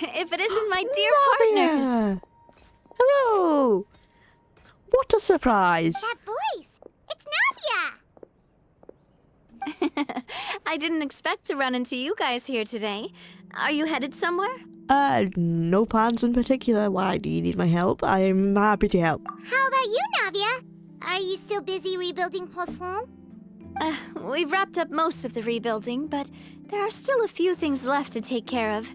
if it isn't my dear partners. Navia! Hello! What a surprise! That voice! It's Navia! I didn't expect to run into you guys here today. Are you headed somewhere? No plans in particular. Why do you need my help? I'm happy to help. How about you, Navia? Are you still busy rebuilding Poisson? We've wrapped up most of the rebuilding, but there are still a few things left to take care of.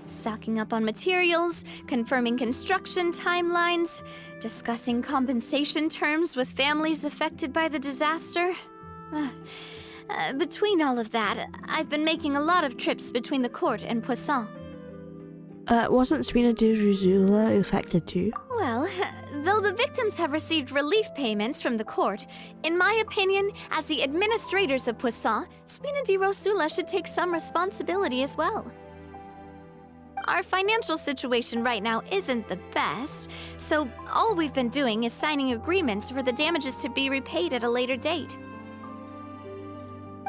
Stocking up on materials, confirming construction timelines, discussing compensation terms with families affected by the disaster. Between all of that, I've been making a lot of trips between the court and Poisson. Wasn't Spina di Rosula affected too? Well, though the victims have received relief payments from the court, in my opinion, as the administrators of Poisson, Spina di Rosula should take some responsibility as well. Our financial situation right now isn't the best, so all we've been doing is signing agreements for the damages to be repaid at a later date.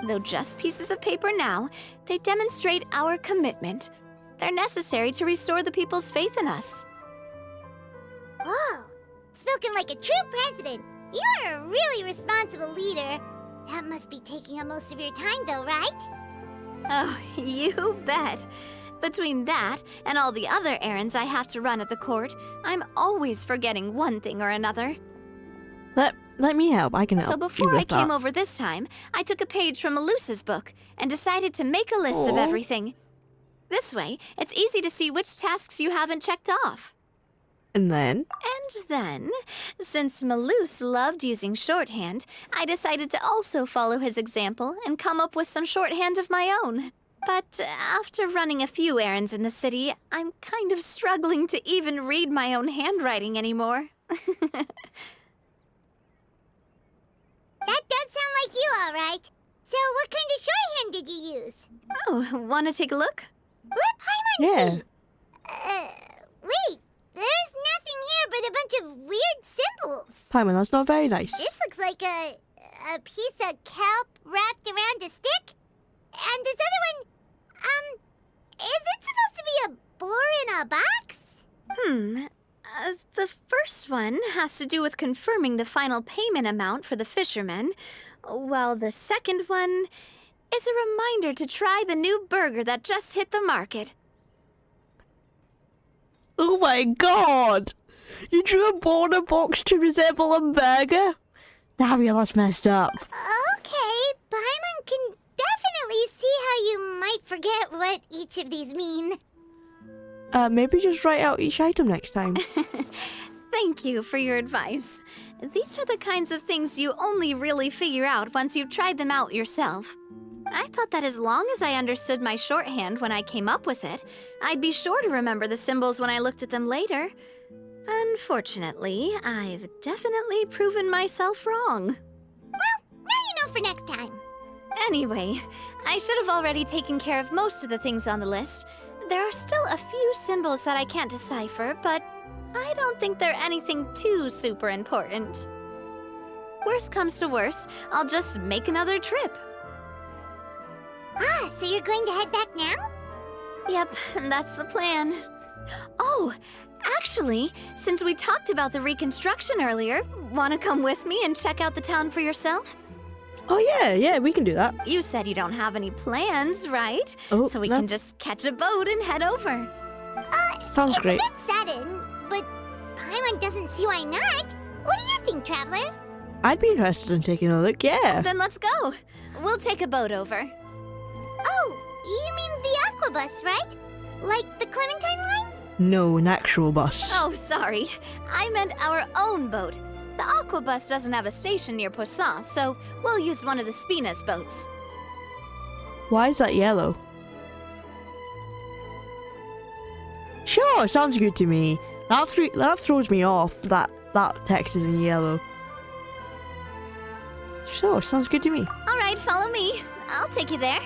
Though just pieces of paper now, they demonstrate our commitment. They're necessary to restore the people's faith in us. Whoa! Spoken like a true president. You're a really responsible leader. That must be taking up most of your time, though, right? Oh, you bet. Between that and all the other errands I have to run at the court, I'm always forgetting one thing or another. Let me help. I can help. So you before I with came that. over this time, I took a page from Melusa's book and decided to make a list of Aw. everything. This way, it's easy to see which tasks you haven't checked off. And then? And then, since Melus loved using shorthand, I decided to also follow his example and come up with some shorthand of my own. But after running a few errands in the city, I'm kind of struggling to even read my own handwriting anymore. That does sound like you, all right. So what kind of shorthand did you use? Oh, want to take a look? Let Paimon Yeah. see. Wait. There's nothing here but a bunch of weird symbols. Paimon, that's not very nice. This looks like a piece of kelp wrapped around a stick. And this other one, is it supposed to be a boar in a box? The first one has to do with confirming the final payment amount for the fishermen, while the second one is a reminder to try the new burger that just hit the market. Oh my god! You drew a border box to resemble a burger? Navia, that's messed up. Okay, Paimon can definitely see how you might forget what each of these mean. Maybe just write out each item next time. Thank you for your advice. These are the kinds of things you only really figure out once you've tried them out yourself. I thought that as long as I understood my shorthand when I came up with it, I'd be sure to remember the symbols when I looked at them later. Unfortunately, I've definitely proven myself wrong. Well, now you know for next time. Anyway, I should have already taken care of most of the things on the list. There are still a few symbols that I can't decipher, but I don't think they're anything too super important. Worst comes to worst, I'll just make another trip. Ah, so you're going to head back now? Yep, that's the plan. Oh, actually, since we talked about the reconstruction earlier, want to come with me and check out the town for yourself? Oh yeah, we can do that. You said you don't have any plans, right? Oh, So we no. can just catch a boat and head over. Sounds great. It's a bit sudden, but Paimon doesn't see why not. What do you think, Traveler? I'd be interested in taking a look, yeah. Then let's go. We'll take a boat over. Oh, you mean the Aquabus, right? Like the Clementine line? No, an actual bus. Oh, sorry. I meant our own boat. The Aquabus doesn't have a station near Poisson, so we'll use one of the Spina's boats. Why is that yellow? Sure, sounds good to me. That throws me off, that text is in yellow. Sure, sounds good to me. All right, follow me. I'll take you there.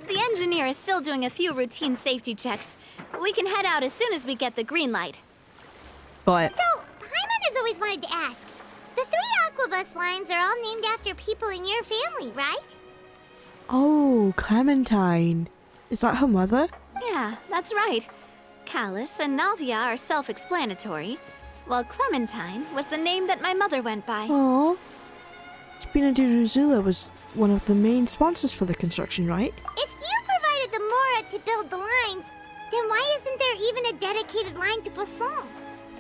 The engine engineer is still doing a few routine safety checks. We can head out as soon as we get the green light. But So, Paimon has always wanted to ask. The 3 Aquabus lines are all named after people in your family, right? oh, Clementine. Is that her mother? Yeah, that's right. Callus and Navia are self-explanatory, while Clementine was the name that my mother went by. Oh. Spina di Rosula was one of the main sponsors for the construction, right? If you provided the Mora to build the lines, then why isn't there even a dedicated line to Poisson?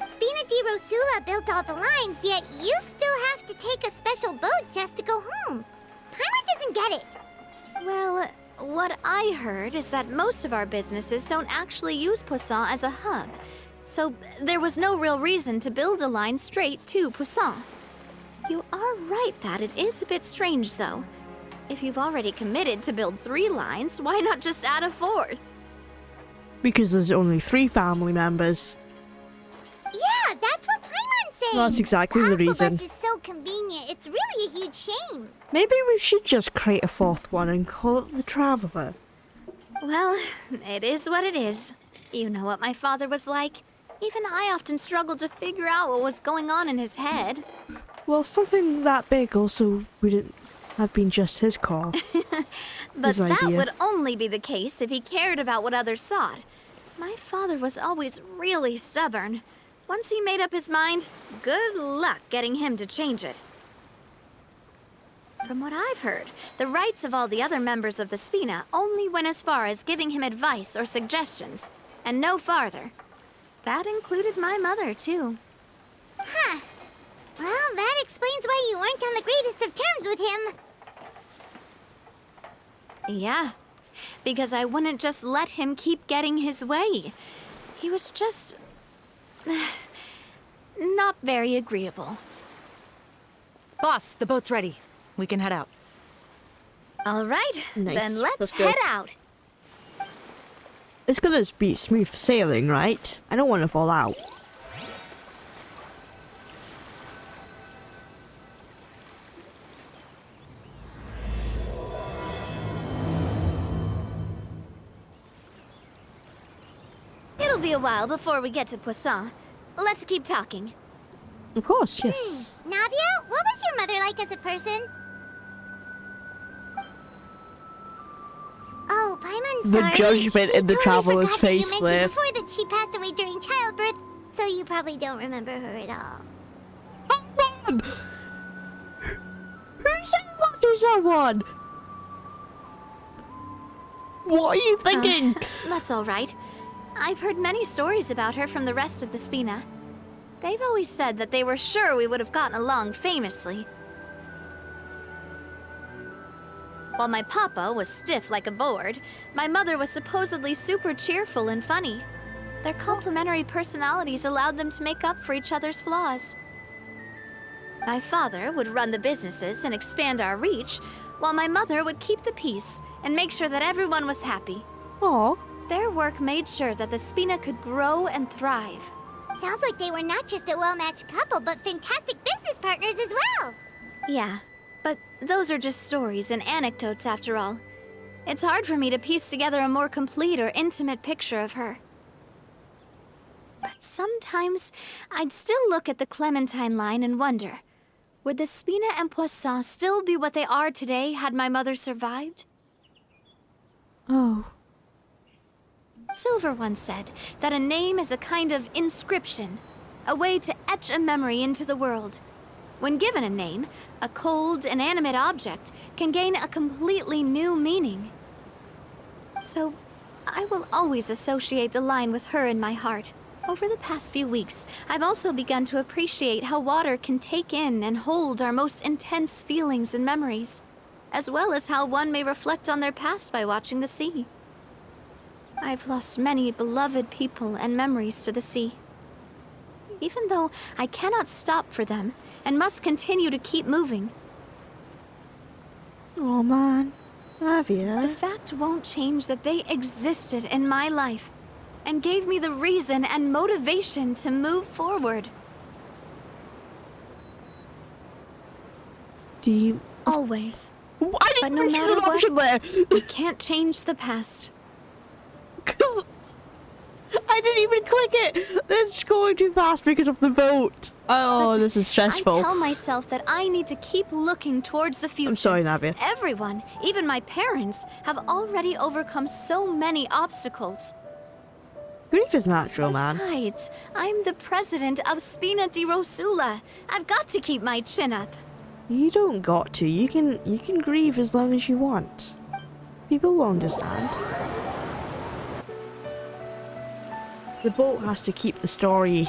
Spina di Rosula built all the lines, yet you still have to take a special boat just to go home. Paimon doesn't get it. Well, what I heard is that most of our businesses don't actually use Poisson as a hub, so there was no real reason to build a line straight to Poisson. You are right that it is a bit strange, though. If you've already committed to build 3 lines, why not just add a 4th? Because there's only 3 family members. Yeah, that's what Paimon's saying. That's exactly the reason. Aquabus is so convenient. It's really a huge shame. Maybe we should just create a 4th one and call it the Traveler. Well, it is what it is. You know what my father was like. Even I often struggled to figure out what was going on in his head. Well, something that big also wouldn't have been just his call. But His that idea. would only be the case if he cared about what others thought. My father was always really stubborn. Once he made up his mind, good luck getting him to change it. From what I've heard, the rights of all the other members of the Spina only went as far as giving him advice or suggestions, and no farther. That included my mother, too. Huh. Well, that explains why you weren't on the greatest of terms with him. Yeah, because I wouldn't just let him keep getting his way. He was just... not very agreeable. Boss, the boat's ready. We can head out. All right, Nice. then let's Let's go. head out. It's gonna be smooth sailing, right? I don't want to fall out. It'll be a while before we get to Poisson. Let's keep talking. Of course, yes. Navia, what was your mother like as a person? Oh, Paimon's The sorry. judgment She in the totally traveler's forgot that face You mentioned there. before that she passed away during childbirth, so you probably don't remember her at all. Hold on! Who said that to someone? What are you thinking? That's all right. I've heard many stories about her from the rest of the Spina. They've always said that they were sure we would have gotten along famously. While my papa was stiff like a board, my mother was supposedly super cheerful and funny. Their complementary personalities allowed them to make up for each other's flaws. My father would run the businesses and expand our reach, while my mother would keep the peace and make sure that everyone was happy. Aw. Their work made sure that the Spina could grow and thrive. Sounds like they were not just a well-matched couple, but fantastic business partners as well. Yeah, but those are just stories and anecdotes after all. It's hard for me to piece together a more complete or intimate picture of her. But sometimes I'd still look at the Clementine line and wonder, would the Spina and Poisson still be what they are today had my mother survived? Oh. Silver once said that a name is a kind of inscription, a way to etch a memory into the world. When given a name, a cold, inanimate object can gain a completely new meaning. So, I will always associate the line with her in my heart. Over the past few weeks, I've also begun to appreciate how water can take in and hold our most intense feelings and memories, as well as how one may reflect on their past by watching the sea. I've lost many beloved people and memories to the sea. Even though I cannot stop for them and must continue to keep moving, Oh man. the Navia. fact won't change that they existed in my life and gave me the reason and motivation to move forward. Do you... Always. I But didn't no even matter an option there. we can't change the past. I didn't even click it. This is going too fast because of the boat. Oh, But this is I stressful. tell myself that I need to keep looking towards the future. I'm sorry, Navia. Everyone, even my parents, have already overcome so many obstacles. Grief is natural, man. Besides, I'm the president of Spina di Rosula. I've got to keep my chin up. You don't got to. You can grieve as long as you want. People will understand. The boat has to keep the story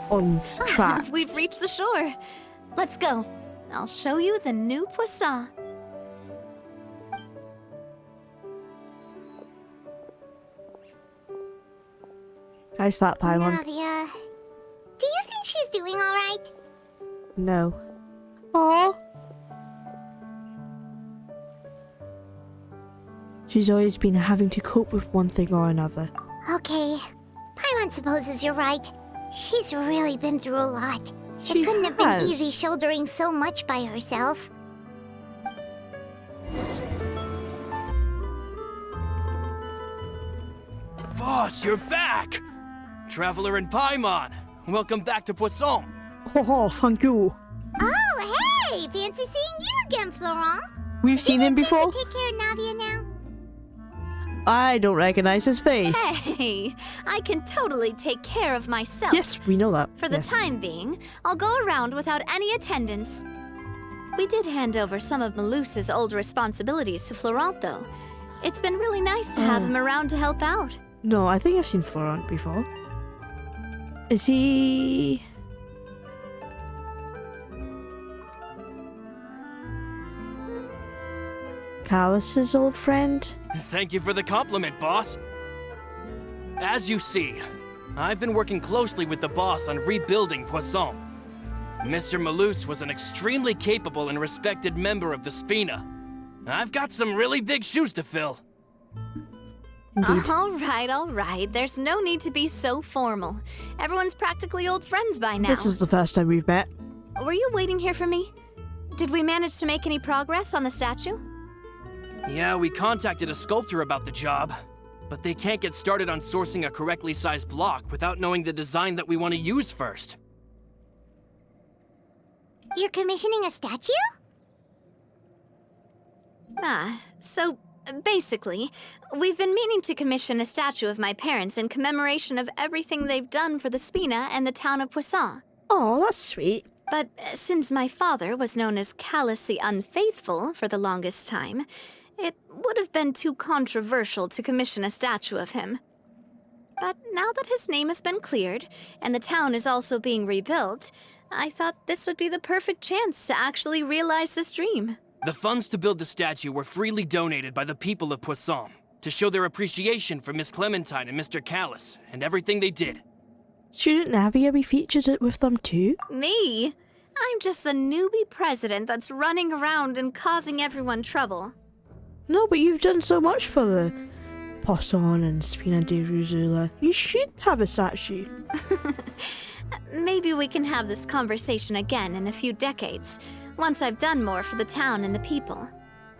on track. We've reached the shore. Let's go. I'll show you the new poisson. Nice that Paimon. Navia, do you think she's doing all right? No. Oh. She's always been having to cope with one thing or another. Okay. Paimon supposes you're right. She's really been through a lot. She It couldn't have has. been easy shouldering so much by herself. Boss, you're back! Traveler and Paimon, welcome back to Poisson. Oh, thank you. Oh, hey! Fancy seeing you again, Florent. We've seen him before. Take care of Navia now. I don't recognize his face. Hey, I can totally take care of myself. Yes, we know that. For the Yes. time being, I'll go around without any attendance. We did hand over some of Malus's old responsibilities to Florent, though. It's been really nice to have him around to help out. No, I think I've seen Florent before. Is he... Callus's old friend? Thank you for the compliment, boss. As you see, I've been working closely with the boss on rebuilding Poisson. Mr. Malus was an extremely capable and respected member of the Spina. I've got some really big shoes to fill. Indeed. All right. There's no need to be so formal. Everyone's practically old friends by now. This is the first time we've met. Were you waiting here for me? Did we manage to make any progress on the statue? Yeah, we contacted a sculptor about the job, but they can't get started on sourcing a correctly sized block without knowing the design that we want to use first. You're commissioning a statue? So basically, we've been meaning to commission a statue of my parents in commemoration of everything they've done for the Spina and the town of Poisson. Oh, that's sweet. But since my father was known as Callus the Unfaithful for the longest time, it would have been too controversial to commission a statue of him. But now that his name has been cleared, and the town is also being rebuilt, I thought this would be the perfect chance to actually realize this dream. The funds to build the statue were freely donated by the people of Poisson to show their appreciation for Miss Clementine and Mr. Callus and everything they did. Shouldn't Navia be featured with them too? Me? I'm just the newbie president that's running around and causing everyone trouble. No, but you've done so much for the Poisson and Spina di Rosula. You should have a statue. Maybe we can have this conversation again in a few decades, once I've done more for the town and the people.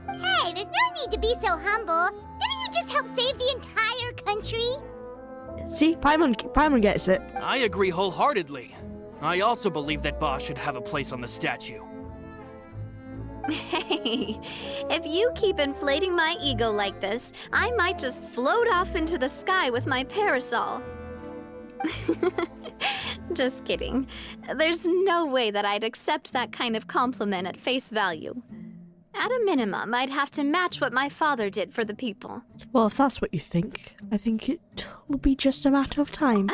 Hey, there's no need to be so humble. Didn't you just help save the entire country? See, Paimon gets it. I agree wholeheartedly. I also believe that Boss should have a place on the statue. Hey, if you keep inflating my ego like this, I might just float off into the sky with my parasol. Just kidding. There's no way that I'd accept that kind of compliment at face value. At a minimum, I'd have to match what my father did for the people. Well, if that's what you think, I think it will be just a matter of time.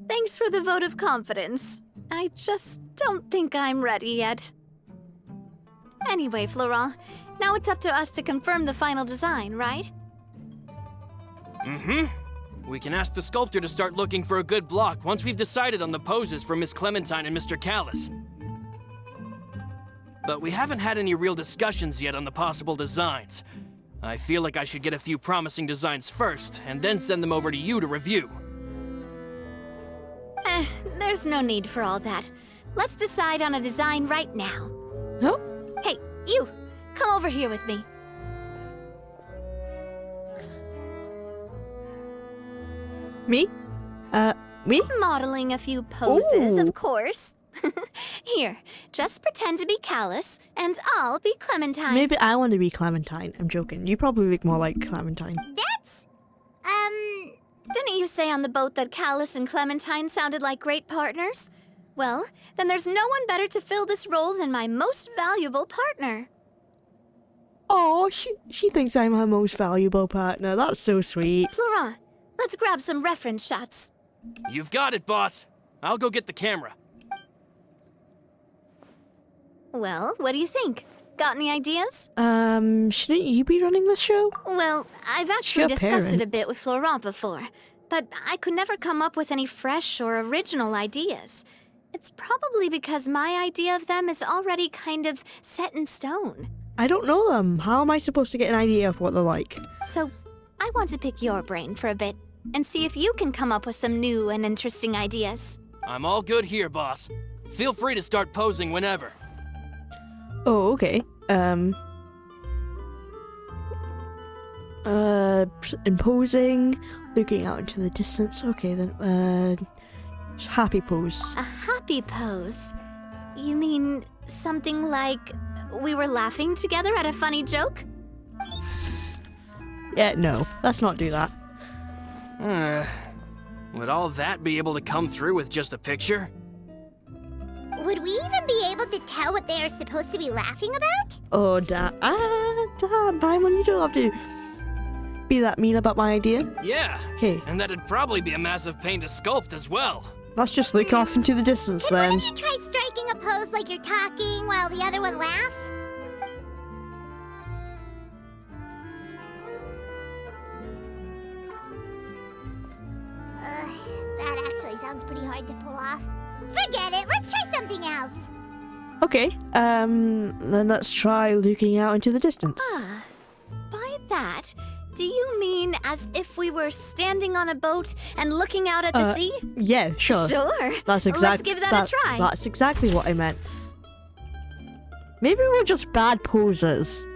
Thanks for the vote of confidence. I just don't think I'm ready yet. Anyway, Florent, now it's up to us to confirm the final design, right? Mm-hmm. We can ask the sculptor to start looking for a good block once we've decided on the poses for Miss Clementine and Mr. Callus. But we haven't had any real discussions yet on the possible designs. I feel like I should get a few promising designs first, and then send them over to you to review. There's no need for all that. Let's decide on a design right now. No? Hey, you! come over here with me. Me? Me? Modeling a few poses, Ooh. of course. Here, just pretend to be Callus, and I'll be Clementine. Maybe I want to be Clementine. I'm joking. You probably look more like Clementine. That's, Didn't you say on the boat that Callus and Clementine sounded like great partners? Well, then there's no one better to fill this role than my most valuable partner. Oh, she thinks I'm her most valuable partner. That's so sweet. Florent, let's grab some reference shots. You've got it, boss. I'll go get the camera. Well, what do you think? Got any ideas? Shouldn't you be running this show? Well, I've actually Your discussed it a parent. bit with Florent before, but I could never come up with any fresh or original ideas. It's probably because my idea of them is already kind of set in stone. I don't know them. How am I supposed to get an idea of what they're like? So, I want to pick your brain for a bit and see if you can come up with some new and interesting ideas. I'm all good here, boss. Feel free to start posing whenever. Oh, okay. Imposing, looking out into the distance. Okay, then, happy pose. A happy pose? You mean something like we were laughing together at a funny joke? Yeah, no, let's not do that. Would all that be able to come through with just a picture? would we even be able to tell what they are supposed to be laughing about? Oh, damn, Paimon, you don't have to be that mean about my idea. Yeah. Okay, And that'd probably be a massive pain to sculpt as well. let's just look off into the distance Can one then. of you try striking a pose like you're talking while the other one laughs? That actually sounds pretty hard to pull off. Forget it, let's try something else. Okay, then let's try looking out into the distance. Ah, by that, do you mean as if we were standing on a boat and looking out at the sea? Yeah, sure. Sure. That's Let's exactly. give that a try. That's exactly what I meant. Maybe we're just bad posers.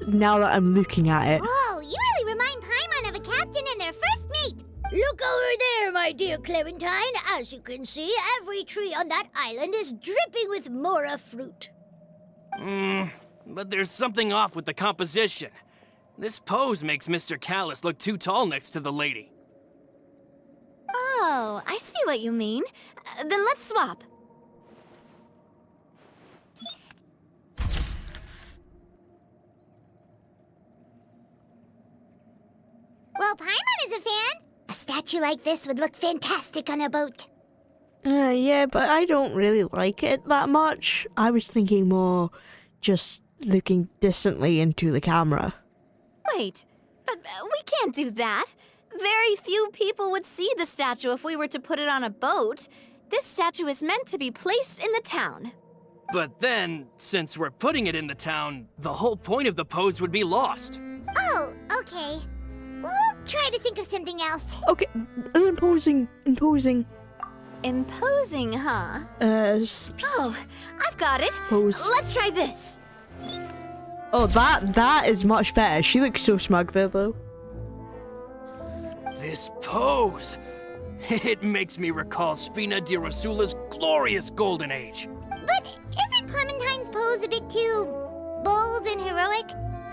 Now that I'm looking at it. Oh, you really remind Paimon of a captain and their first mate. Look over there, my dear Clementine. As you can see, every tree on that island is dripping with mora fruit. But there's something off with the composition. This pose makes Mr. Callus look too tall next to the lady. Oh, I see what you mean. Then let's swap. Well, Paimon is a fan. A statue like this would look fantastic on a boat. Yeah, but I don't really like it that much. I was thinking more just looking distantly into the camera. Wait, but we can't do that. Very few people would see the statue if we were to put it on a boat. This statue is meant to be placed in the town. But then, since we're putting it in the town, the whole point of the pose would be lost. Oh, okay. We'll try to think of something else. Okay, imposing. Imposing, huh? Oh, I've got it. Pose. Let's try this. Oh, that is much better. She looks so smug there, though. This pose! It makes me recall Spina di Rosula's glorious golden age. But isn't Clementine's pose a bit too bold and heroic?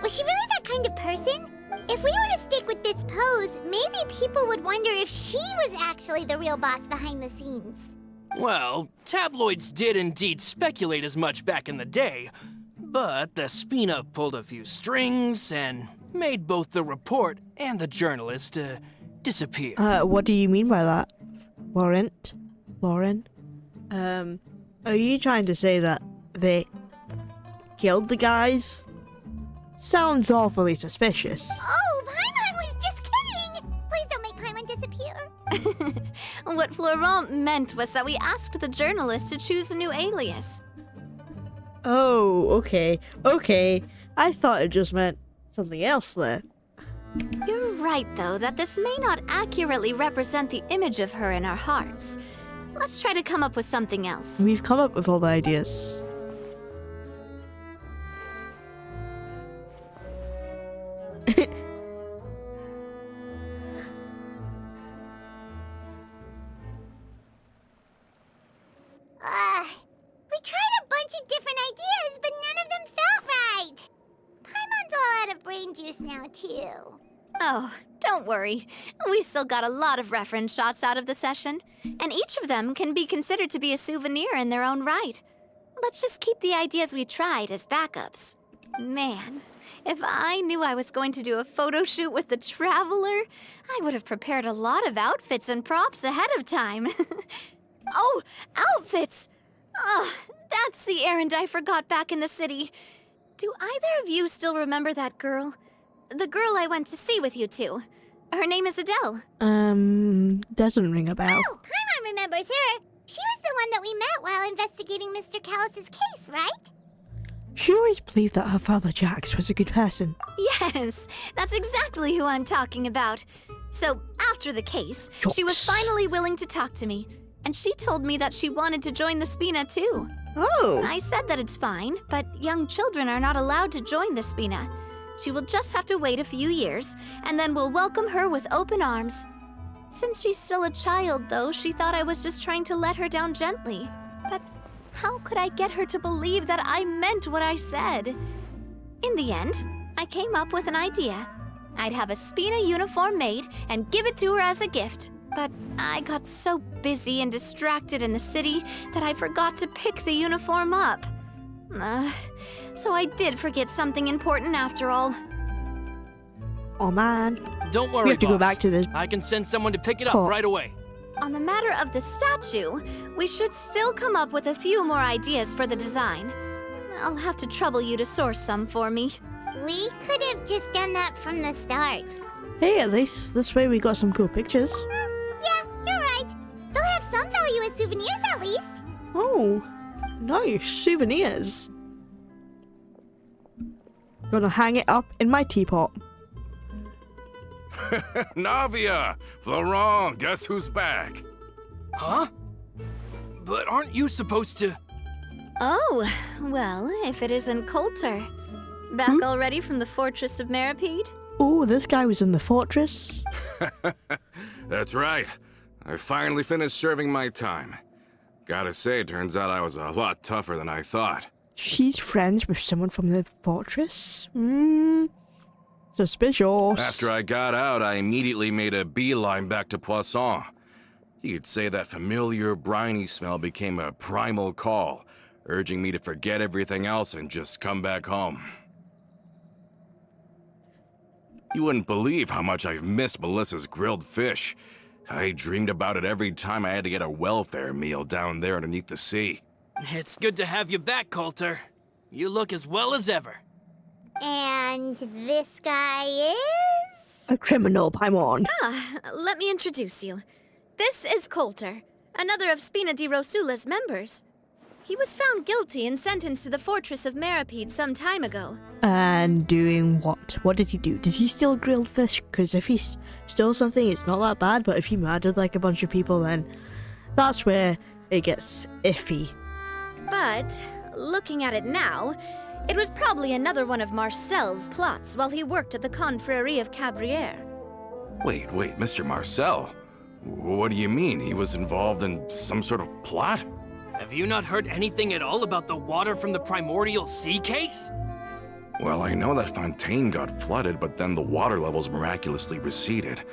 Was she really that kind of person? If we were to stick with this pose, maybe people would wonder if she was actually the real boss behind the scenes. Well, tabloids did indeed speculate as much back in the day, but the Spina pulled a few strings and made both the report and the journalist disappear. What do you mean by that? Lauren? Are you trying to say that they killed the guys? Sounds awfully suspicious. Oh, Paimon was just kidding! Please don't make Paimon disappear. What Florent meant was that we asked the journalist to choose a new alias. Oh, okay. I thought it just meant something else there. You're right, though, that this may not accurately represent the image of her in our hearts. Let's try to come up with something else. We've come up with all the ideas. Oh, don't worry. We still got a lot of reference shots out of the session, and each of them can be considered to be a souvenir in their own right. Let's just keep the ideas we tried as backups. Man, if I knew I was going to do a photo shoot with the Traveler, I would have prepared a lot of outfits and props ahead of time. Oh, outfits! Oh, that's the errand I forgot back in the city. Do either of you still remember that girl? The girl I went to see with you two. Her name is Adele. Doesn't ring a bell. Oh, Paimon remembers her. She was the one that we met while investigating Mr. Callus's case, right? She always believed that her father Jax was a good person. Yes, that's exactly who I'm talking about. So, after the case, she was Jokes. finally willing to talk to me. And she told me that she wanted to join the Spina too. Oh. I said that it's fine, but young children are not allowed to join the Spina. She will just have to wait a few years, and then we'll welcome her with open arms. Since she's still a child, though, she thought I was just trying to let her down gently. But how could I get her to believe that I meant what I said? In the end, I came up with an idea. I'd have a Spina uniform made and give it to her as a gift. But I got so busy and distracted in the city that I forgot to pick the uniform up. So I did forget something important after all. Oh man. Don't worry, We have to boss. go back to the I can send someone to pick it up Oh. right away. On the matter of the statue, we should still come up with a few more ideas for the design. I'll have to trouble you to source some for me. We could have just done that from the start. Hey, at least this way we got some cool pictures. Yeah, you're right. They'll have some value as souvenirs at least. Oh, nice souvenirs. Gonna hang it up in my teapot. Navia! Florent, guess who's back? Huh? But aren't you supposed to... Oh, well, if it isn't Coulter. Back already from the Fortress of Meripede? Oh, this guy was in the fortress. That's right. I finally finished serving my time. Gotta say, turns out I was a lot tougher than I thought. She's friends with someone from the fortress? Suspicious. After I got out, I immediately made a beeline back to Poisson. You could say that familiar, briny smell became a primal call, urging me to forget everything else and just come back home. You wouldn't believe how much I've missed Melissa's grilled fish. I dreamed about it every time I had to get a welfare meal down there underneath the sea. It's good to have you back, Coulter. You look as well as ever. And this guy is? A criminal, Paimon. Let me introduce you. This is Coulter, another of Spina di Rosula's members. He was found guilty and sentenced to the Fortress of Meripede some time ago. And doing what? What did he do? Did he steal grilled fish? Because if he stole something, it's not that bad. But if he murdered like a bunch of people, then that's where it gets iffy. But, looking at it now, it was probably another one of Marcel's plots while he worked at the Confrérie of Cabrières. Wait, Mr. Marcel? What do you mean? He was involved in some sort of plot? Have you not heard anything at all about the water from the primordial sea case? Well, I know that Fontaine got flooded, but then the water levels miraculously receded.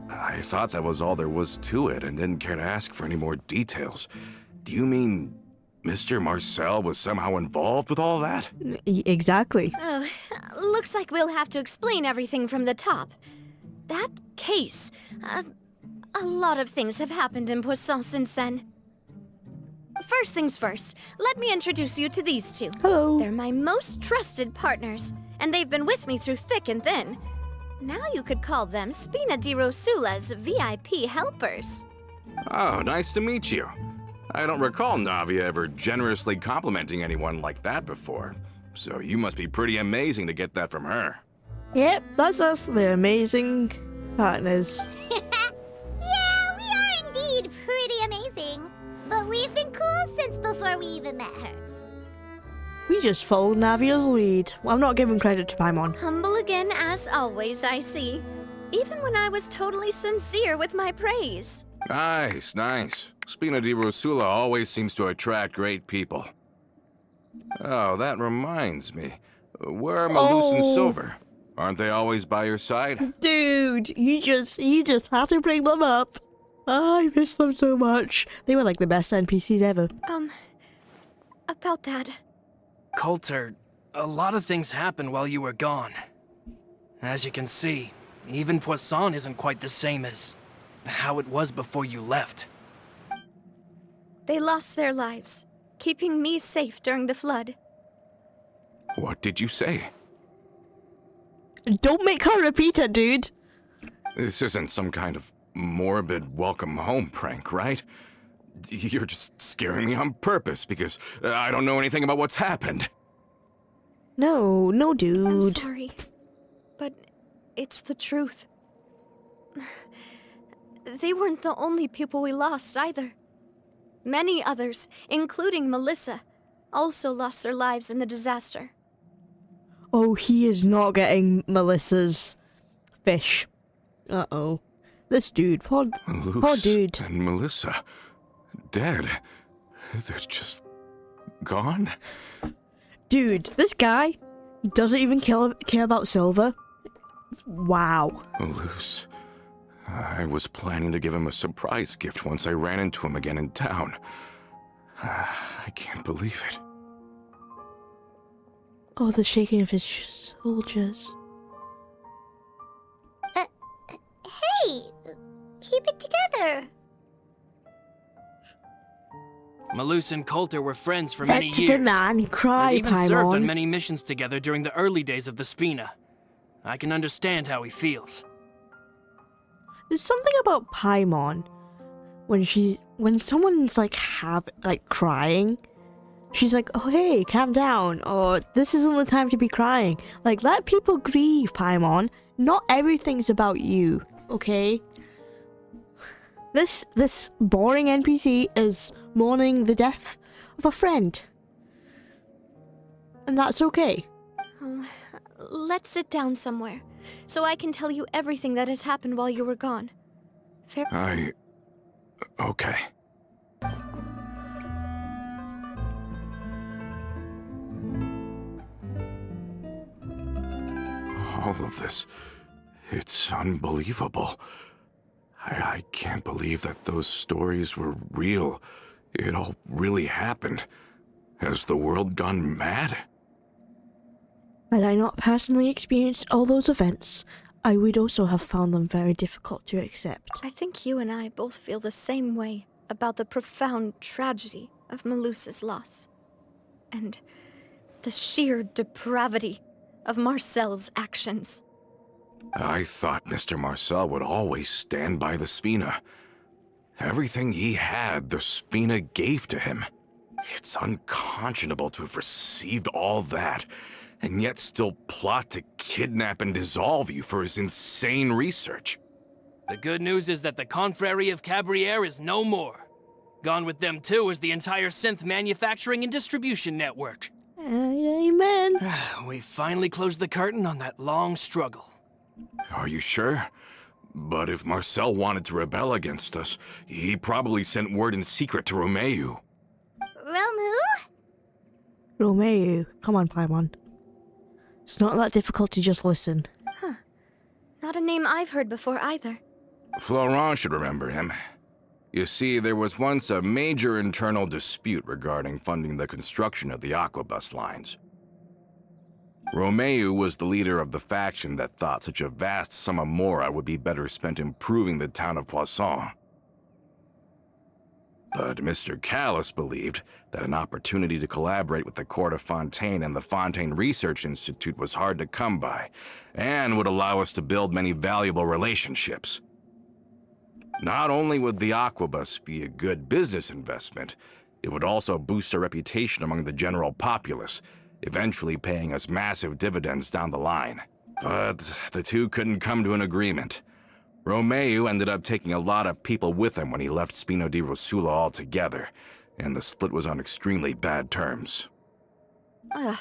I thought that was all there was to it and didn't care to ask for any more details. Do you mean Mr. Marcel was somehow involved with all that? Exactly. Oh, looks like we'll have to explain everything from the top. That case, a lot of things have happened in Poisson since then. First things first, let me introduce you to these two. Hello. They're my most trusted partners, and they've been with me through thick and thin. Now you could call them Spina di Rosula's VIP helpers. Oh, nice to meet you. I don't recall Navia ever generously complimenting anyone like that before. So you must be pretty amazing to get that from her. Yep, that's us. They're amazing partners. Yeah, we are indeed pretty amazing. But we've been cool since before we even met her. We just followed Navia's lead. I'm not giving credit to Paimon. Humble again as always, I see. Even when I was totally sincere with my praise. Nice. Spina di Rosula always seems to attract great people. Oh, that reminds me. Where are Malus and Oh. Silver? Aren't they always by your side? Dude, you just have to bring them up. I miss them so much. They were like the best NPCs ever. About that. Coulter, a lot of things happened while you were gone. As you can see, even Poisson isn't quite the same as how it was before you left. They lost their lives, keeping me safe during the flood. What did you say? Don't make her repeat it, dude. This isn't some kind of morbid welcome home prank, right? You're just scaring me on purpose because I don't know anything about what's happened. No, dude. I'm sorry, but it's the truth. They weren't the only people we lost either. Many others, including Melissa, also lost their lives in the disaster. Oh, he is not getting Melissa's fish. Uh-oh. This dude, poor dude. And Melissa, dead. They're just gone? Dude, this guy doesn't even care about Silver. Wow. Luce. I was planning to give him a surprise gift once I ran into him again in town. I can't believe it. Oh, the shaking of his soldiers. Hey! Keep it together! Malus and Coulter were friends for many Let the years. man cry, They even served on Paimon. many missions together during the early days of the Spina. I can understand how he feels. There's something about Paimon when someone's like crying, she's like, "Oh hey, calm down," or "This isn't the time to be crying." Like, let people grieve, Paimon. Not everything's about you, okay? This boring NPC is mourning the death of a friend, and that's okay. Oh, let's sit down somewhere, so I can tell you everything that has happened while you were gone. Fair? Okay. All of this, it's unbelievable. I can't believe that those stories were real. It all really happened. Has the world gone mad? Had I not personally experienced all those events, I would also have found them very difficult to accept. I think you and I both feel the same way about the profound tragedy of Melusa's loss. And the sheer depravity of Marcel's actions. I thought Mr. Marcel would always stand by the Spina. Everything he had, the Spina gave to him. It's unconscionable to have received all that, and yet still plot to kidnap and dissolve you for his insane research. The good news is that the Confrérie of Cabriere is no more. Gone with them too is the entire synth manufacturing and distribution network. Amen. We finally closed the curtain on that long struggle. Are you sure? But if Marcel wanted to rebel against us, he probably sent word in secret to Romeu. Romu? Romeu, come on, Paimon. It's not that difficult to just listen. Not a name I've heard before either. Florent should remember him. You see, there was once a major internal dispute regarding funding the construction of the aquabus lines. Romeu was the leader of the faction that thought such a vast sum of mora would be better spent improving the town of Poisson. But Mr. Callis believed that an opportunity to collaborate with the court of Fontaine and the Fontaine Research Institute was hard to come by, and would allow us to build many valuable relationships. Not only would the aquabus be a good business investment, it would also boost our reputation among the general populace, eventually paying us massive dividends down the line. But the two couldn't come to an agreement. Romeu ended up taking a lot of people with him when he left Spino di Rosula altogether, and the split was on extremely bad terms. Ugh.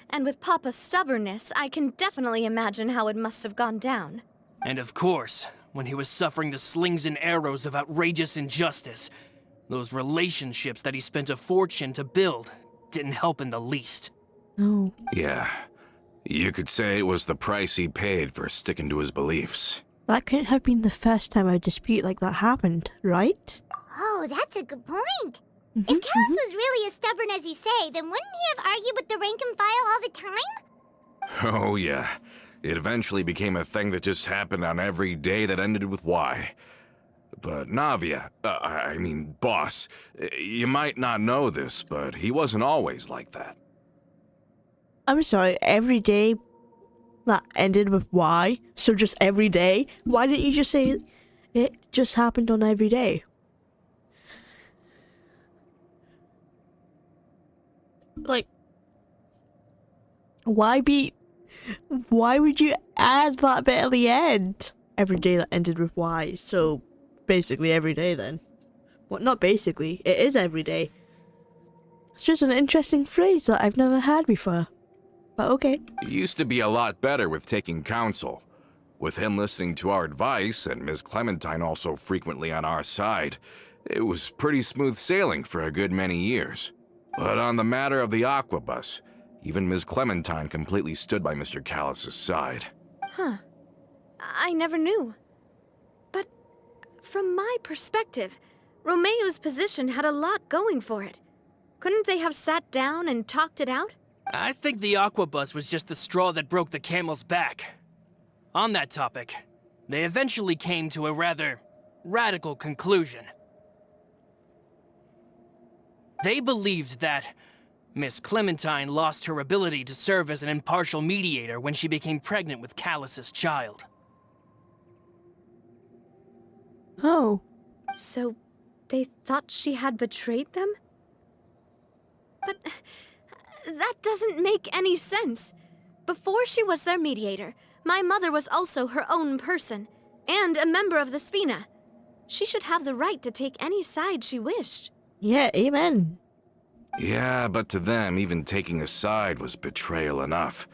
And with Papa's stubbornness, I can definitely imagine how it must have gone down. And of course, when he was suffering the slings and arrows of outrageous injustice, those relationships that he spent a fortune to build didn't help in the least. No. Yeah, You could say it was the price he paid for sticking to his beliefs. That couldn't have been the first time a dispute like that happened, right? Oh, that's a good point. Mhm, If Callus was really as stubborn as you say, then wouldn't he have argued with the rank and file all the time? Oh, yeah. It eventually became a thing that just happened on every day that ended with Y. But Navia, boss, you might not know this, but he wasn't always like that. I'm sorry, every day that ended with Y, so just every day? Why didn't you just say it just happened on every day? Like, why would you add that bit at the end? Every day that ended with Y, so basically every day then. Well, not basically, it is every day. It's just an interesting phrase that I've never heard before. But okay. He used to be a lot better with taking counsel. With him listening to our advice, and Ms. Clementine also frequently on our side, it was pretty smooth sailing for a good many years. But on the matter of the Aquabus, even Ms. Clementine completely stood by Mr. Callus's side. Huh. I never knew. But from my perspective, Romeo's position had a lot going for it. Couldn't they have sat down and talked it out? I think the Aquabus was just the straw that broke the camel's back. On that topic, they eventually came to a rather radical conclusion. They believed that Miss Clementine lost her ability to serve as an impartial mediator when she became pregnant with Callus's child. Oh. So, they thought she had betrayed them? But that doesn't make any sense. Before she was their mediator, my mother was also her own person, and a member of the Spina. She should have the right to take any side she wished. Yeah, amen. Yeah, but to them, even taking a side was betrayal enough.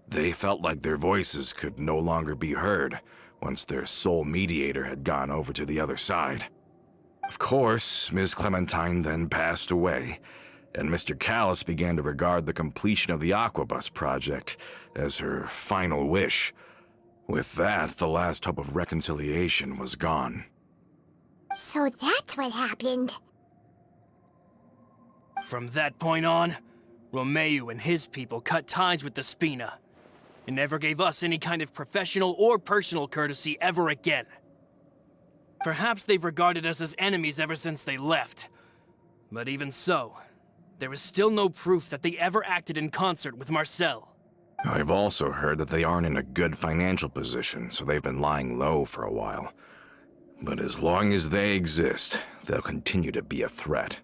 They felt like their voices could no longer be heard once their sole mediator had gone over to the other side. Of course, Ms. Clementine then passed away, and Mr. Callus began to regard the completion of the Aquabus project as her final wish. With that, the last hope of reconciliation was gone. So that's what happened. From that point on, Romeo and his people cut ties with the Spina, and never gave us any kind of professional or personal courtesy ever again. Perhaps they've regarded us as enemies ever since they left. But even so, there is still no proof that they ever acted in concert with Marcel. I've also heard that they aren't in a good financial position, so they've been lying low for a while. But as long as they exist, they'll continue to be a threat.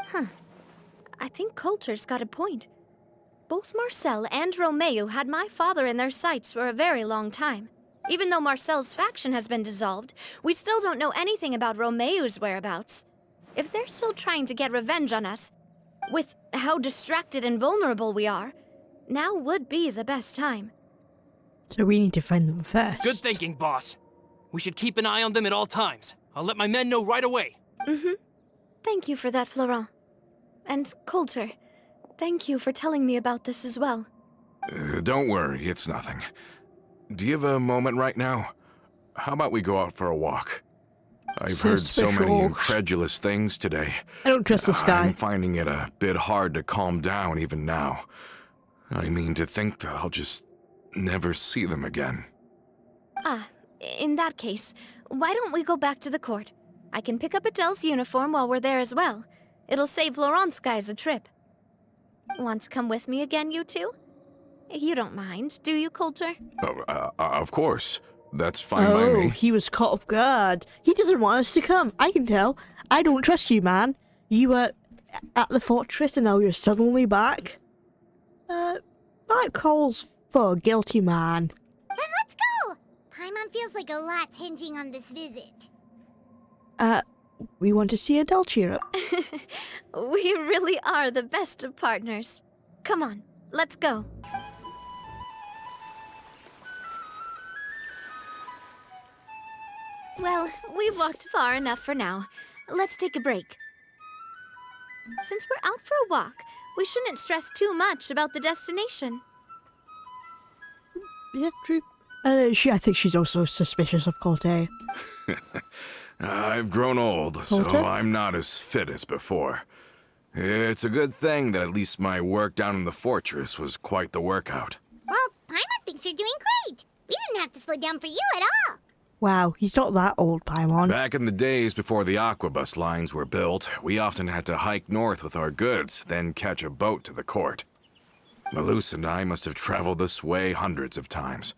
Huh. I think Coulter's got a point. Both Marcel and Romeo had my father in their sights for a very long time. Even though Marcel's faction has been dissolved, we still don't know anything about Romeo's whereabouts. If they're still trying to get revenge on us, with how distracted and vulnerable we are, now would be the best time. So we need to find them first. Good thinking, boss. We should keep an eye on them at all times. I'll let my men know right away. Mm-hmm. Thank you for that, Florent. And Coulter, thank you for telling me about this as well. Don't worry, it's nothing. Do you have a moment right now? How about we go out for a walk? I've heard so many incredulous things today. I don't trust this guy. I'm finding it a bit hard to calm down even now. I mean, to think that I'll just never see them again. Ah, in that case, why don't we go back to the court? I can pick up Adele's uniform while we're there as well. It'll save Laurent's guys a trip. Want to come with me again, you two? You don't mind, do you, Coulter? Of course. That's fine by me. Oh, he was caught off guard. He doesn't want us to come. I can tell. I don't trust you, man. You were at the fortress and now you're suddenly back. That calls for a guilty man. Then let's go! Paimon feels like a lot's hinging on this visit. We want to see Adele cheer up. We really are the best of partners. Come on, let's go. Well, we've walked far enough for now. Let's take a break. Since we're out for a walk, we shouldn't stress too much about the destination. Yeah, true. I think she's also suspicious of Colte. I've grown old, so Walter? I'm not as fit as before. It's a good thing that at least my work down in the fortress was quite the workout. Well, Paimon thinks you're doing great. We didn't have to slow down for you at all. Wow, he's not that old, Paimon. Back in the days before the aquabus lines were built, we often had to hike north with our goods, then catch a boat to the court. Malus and I must have traveled this way hundreds of times.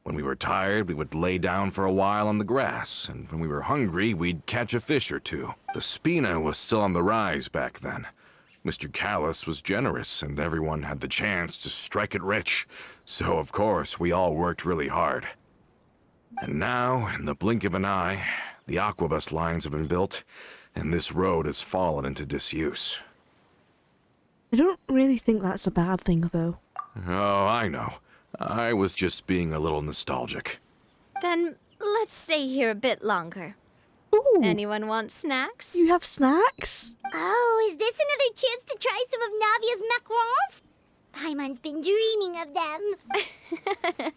When we were tired, we would lay down for a while on the grass, and when we were hungry, we'd catch a fish or two. The Spina was still on the rise back then. Mr. Callus was generous, and everyone had the chance to strike it rich. So, of course, we all worked really hard. And now, in the blink of an eye, the aquabus lines have been built, and this road has fallen into disuse. I don't really think that's a bad thing, though. Oh, I know. I was just being a little nostalgic. Then let's stay here a bit longer. Ooh, Anyone want snacks? you have snacks? Oh, is this another chance to try some of Navia's macarons? Paimon's been dreaming of them.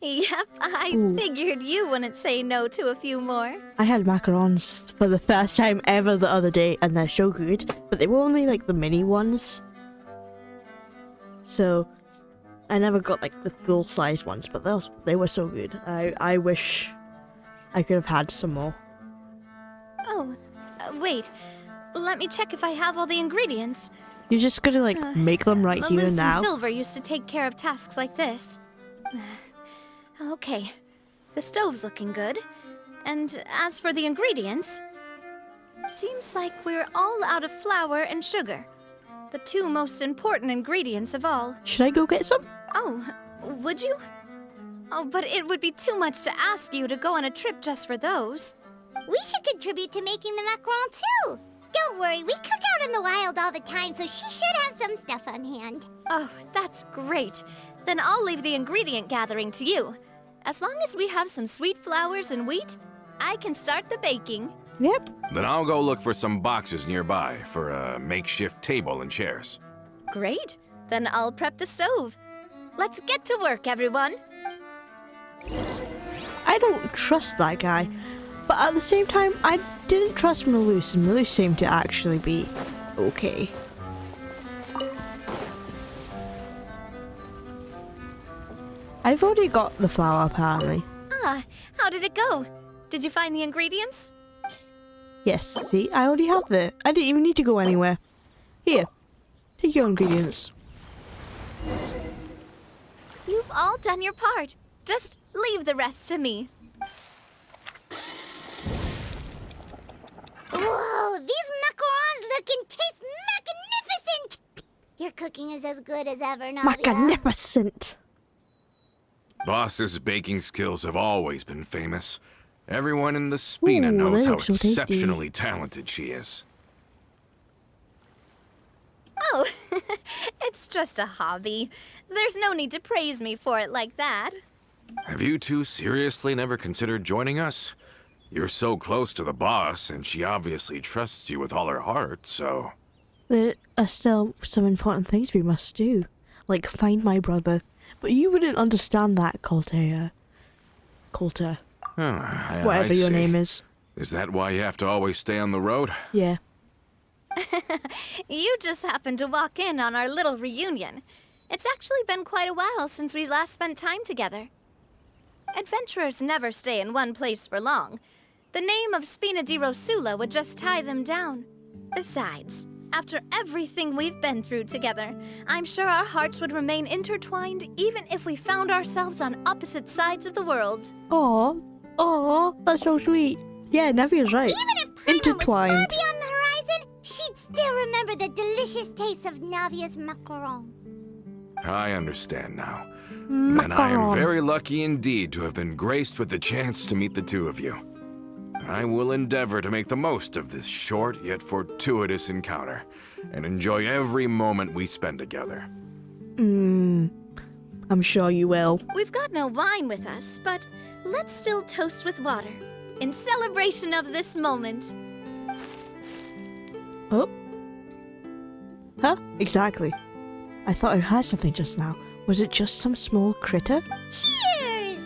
Yep, I Ooh. figured you wouldn't say no to a few more. I had macarons for the first time ever the other day, and they're so good, but they were only like the mini ones. So, I never got like the full-size ones, but they were so good. I wish I could have had some more. Oh, wait. Let me check if I have all the ingredients. You're just gonna like make them right here Malus and now? and Silver used to take care of tasks like this. Okay, the stove's looking good. And as for the ingredients, seems like we're all out of flour and sugar. The two most important ingredients of all. Should I go get some? Oh, would you? Oh, but it would be too much to ask you to go on a trip just for those. We should contribute to making the macaron too. Don't worry, we cook out in the wild all the time, so she should have some stuff on hand. Oh, that's great. Then I'll leave the ingredient gathering to you. As long as we have some sweet flours and wheat, I can start the baking. Yep. Then I'll go look for some boxes nearby for a makeshift table and chairs. Great. Then I'll prep the stove. Let's get to work, everyone. I don't trust that guy, but at the same time, I didn't trust Malus, and Malus seemed to actually be okay. I've already got the flour, apparently. Ah, how did it go? Did you find the ingredients? Yes, see, I already have it. I didn't even need to go anywhere. Here, take your ingredients. You've all done your part. Just leave the rest to me. Whoa, these macarons look and taste magnificent! Your cooking is as good as ever, Navia. Magnificent! Boss's baking skills have always been famous. Everyone in the Spina Ooh, knows they how look so tasty. exceptionally talented she is. Oh, it's just a hobby. There's no need to praise me for it like that. Have you two seriously never considered joining us? You're so close to the boss, and she obviously trusts you with all her heart, so... There are still some important things we must do, like find my brother. But you wouldn't understand that, Coulter. Whatever your name is. Is that why you have to always stay on the road? Yeah. You just happened to walk in on our little reunion. It's actually been quite a while since we last spent time together. Adventurers never stay in one place for long. The name of Spina di Rosula would just tie them down. Besides, after everything we've been through together, I'm sure our hearts would remain intertwined even if we found ourselves on opposite sides of the world. Aw, that's so sweet. Yeah, Navia's right. Even if Paimon was far Intertwined. beyond the horizon, she'd still remember the delicious taste of Navia's macaron. I understand now. Then I am Macaron. very lucky indeed to have been graced with the chance to meet the two of you. I will endeavor to make the most of this short yet fortuitous encounter, and enjoy every moment we spend together. I'm sure you will. We've got no wine with us, but let's still toast with water in celebration of this moment. Oh? Huh? Exactly. I thought I heard something just now. Was it just some small critter? Cheers!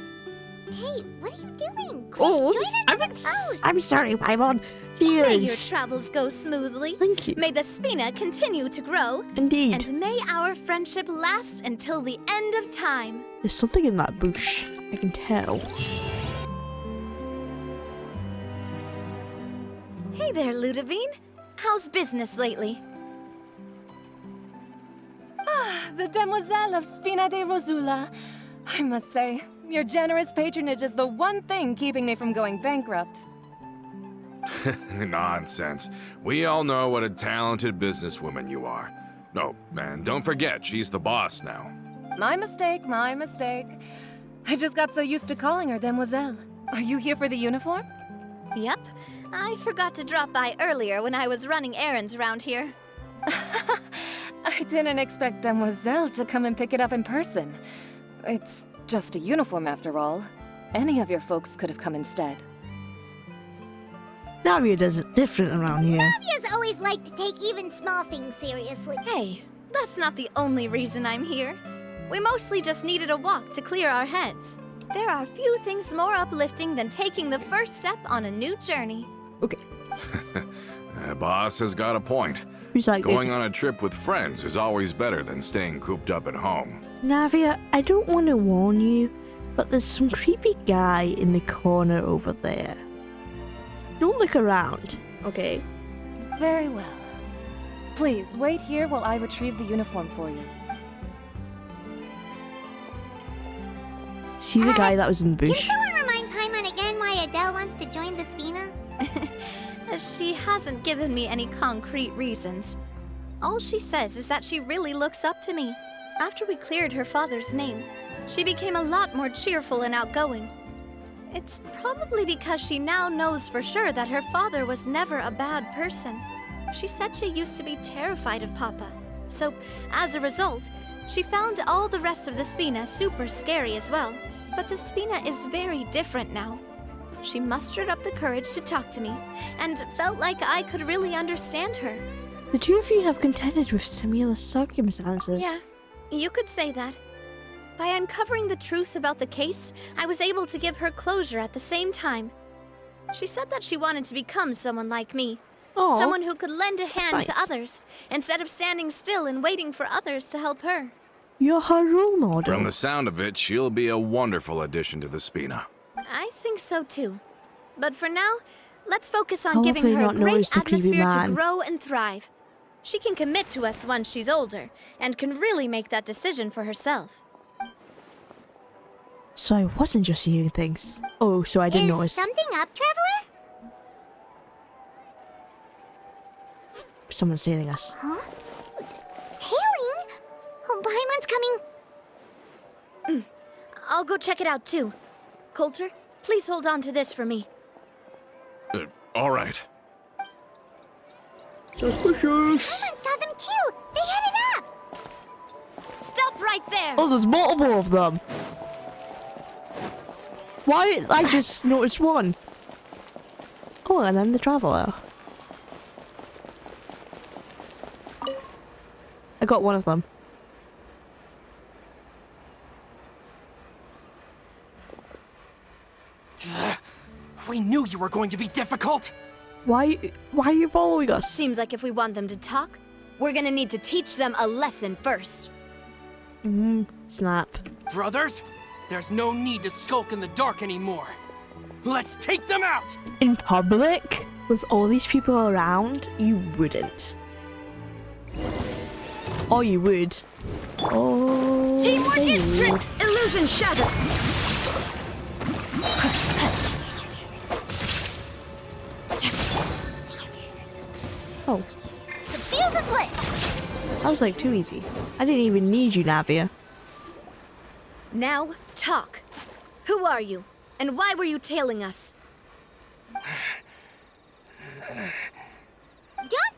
Hey, what are you doing? Quick, Oh, join in on the toast. I'm sorry, Paimon. May your Cheers. travels go smoothly. Thank you. May the Spina continue to grow. Indeed. And may our friendship last until the end of time. There's something in that bush. I can tell. Hey there, Ludovine. How's business lately? The Demoiselle of Spina de Rosula. I must say, your generous patronage is the one thing keeping me from going bankrupt. Nonsense. We all know what a talented businesswoman you are. No, and don't forget, she's the boss now. My mistake, my mistake. I just got so used to calling her Demoiselle. Are you here for the uniform? Yep. I forgot to drop by earlier when I was running errands around here. I didn't expect Demoiselle to come and pick it up in person. It's just a uniform after all. Any of your folks could have come instead. Navia does it different around here. Navia's always liked to take even small things seriously. Hey, that's not the only reason I'm here. We mostly just needed a walk to clear our heads. There are few things more uplifting than taking the first step on a new journey. Okay. Boss has got a point. Who's like, Going on a trip with friends is always better than staying cooped up at home. Navia, I don't want to warn you, but there's some creepy guy in the corner over there. Don't look around, okay? Very well. Please, wait here while I retrieve the uniform for you. See the guy that was in the Can bush? someone remind Paimon again why Adele wants to join the Spina? She hasn't given me any concrete reasons. All she says is that she really looks up to me. After we cleared her father's name, she became a lot more cheerful and outgoing. It's probably because she now knows for sure that her father was never a bad person. She said she used to be terrified of Papa. So, as a result, she found all the rest of the Spina super scary as well. But the Spina is very different now. She mustered up the courage to talk to me, and felt like I could really understand her. The two of you have contended with similar circumstances. Yeah, you could say that. By uncovering the truth about the case, I was able to give her closure at the same time. She said that she wanted to become someone like me. Aw, Someone who could lend a hand nice. to others, instead of standing still and waiting for others to help her. you're her role model. From the sound of it, she'll be a wonderful addition to the Spina. I think so too. But for now, let's focus on giving Hopefully her a not great notice the creepy atmosphere to man. grow and thrive. She can commit to us once she's older, and can really make that decision for herself. So I wasn't just eating things. Oh, so I didn't Is notice. something up, Traveler? Someone's stealing us. Huh? Tailing? Oh, Paimon's coming. I'll go check it out too. Coulter, please hold on to this for me. All right. Suspicious! Paimon saw them too. They headed up. Stop right there! Oh, there's multiple of them. Why? I just noticed one. Oh, and then the traveler. I got one of them. We knew you were going to be difficult! Why are you following us? Seems like if we want them to talk, we're gonna need to teach them a lesson first. Snap. Brothers, there's no need to skulk in the dark anymore. Let's take them out! In public? With all these people around? You wouldn't. Or you would. Oh. Teamwork they is would. strength! Illusion shattered! Oh. The fuse is lit. That was like too easy. I didn't even need you, Navia. Now, talk. Who are you? And why were you tailing us? Don't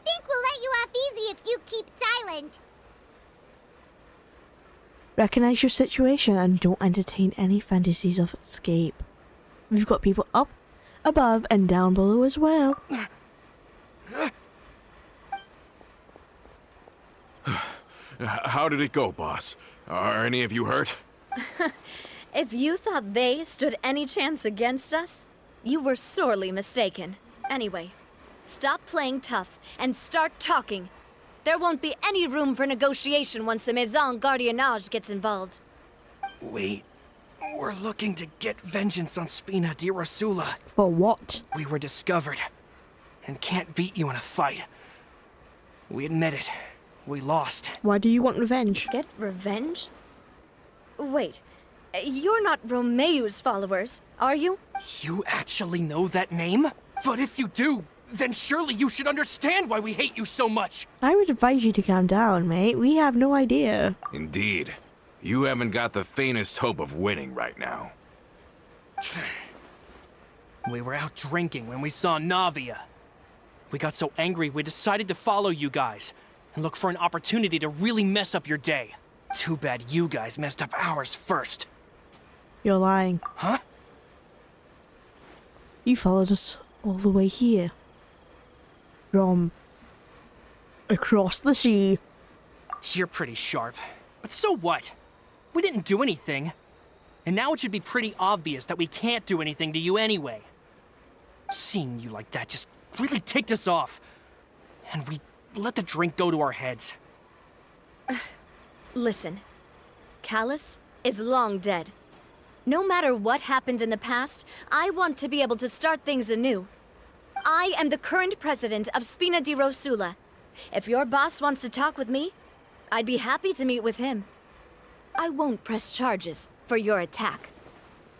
think we'll let you off easy if you keep silent. Recognize your situation and don't entertain any fantasies of escape. We've got people up, above, and down below as well. How did it go, boss? Are any of you hurt? If you thought they stood any chance against us, you were sorely mistaken. Anyway, stop playing tough and start talking. There won't be any room for negotiation once the Maison Gardiennage gets involved. We're looking to get vengeance on Spina di Rosula. For what? We were discovered and can't beat you in a fight. We admit it. We lost. Why do you want revenge? Get revenge? Wait, you're not Romeu's followers, are you? You actually know that name? But if you do, then surely you should understand why we hate you so much. I would advise you to calm down, mate. We have no idea. Indeed. You haven't got the faintest hope of winning right now. We were out drinking when we saw Navia. We got so angry we decided to follow you guys and look for an opportunity to really mess up your day. Too bad you guys messed up ours first. You're lying. Huh? You followed us all the way here. From across the sea. You're pretty sharp. But so what? We didn't do anything. And now it should be pretty obvious that we can't do anything to you anyway. Seeing you like that just really ticked us off. And we let the drink go to our heads. Listen, Callus is long dead. No matter what happened in the past, I want to be able to start things anew. I am the current president of Spina di Rosula. If your boss wants to talk with me, I'd be happy to meet with him. I won't press charges for your attack.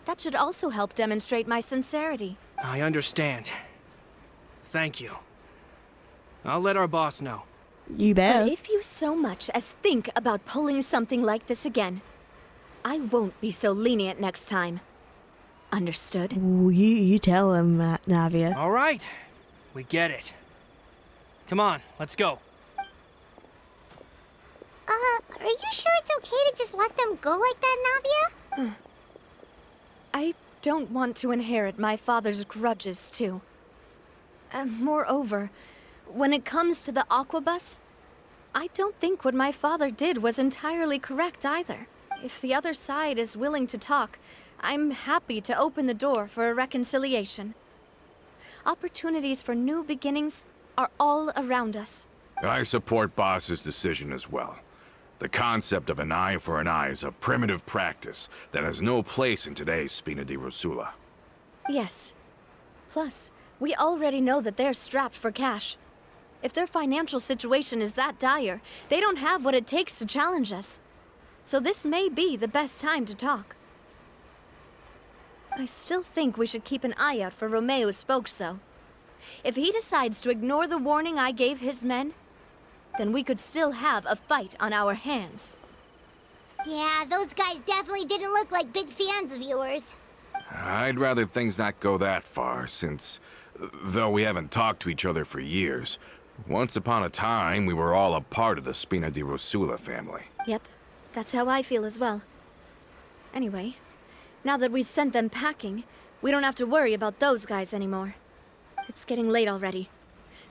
That should also help demonstrate my sincerity. I understand. Thank you. I'll let our boss know. You better. But if you so much as think about pulling something like this again, I won't be so lenient next time. Understood? Ooh, you tell him, Navia. All right. We get it. Come on, let's go. Are you sure it's okay to just let them go like that, Navia? I don't want to inherit my father's grudges, too. Moreover, when it comes to the Aquabus, I don't think what my father did was entirely correct either. If the other side is willing to talk, I'm happy to open the door for a reconciliation. Opportunities for new beginnings are all around us. I support Boss's decision as well. The concept of an eye for an eye is a primitive practice that has no place in today's Spina di Rosula. Yes. Plus, we already know that they're strapped for cash. If their financial situation is that dire, they don't have what it takes to challenge us. So this may be the best time to talk. I still think we should keep an eye out for Romeu's folks, though. If he decides to ignore the warning I gave his men, then we could still have a fight on our hands. Yeah, those guys definitely didn't look like big fans of yours. I'd rather things not go that far, since, though we haven't talked to each other for years, once upon a time we were all a part of the Spina di Rosula family. Yep, that's how I feel as well. Anyway, now that we've sent them packing, we don't have to worry about those guys anymore. It's getting late already.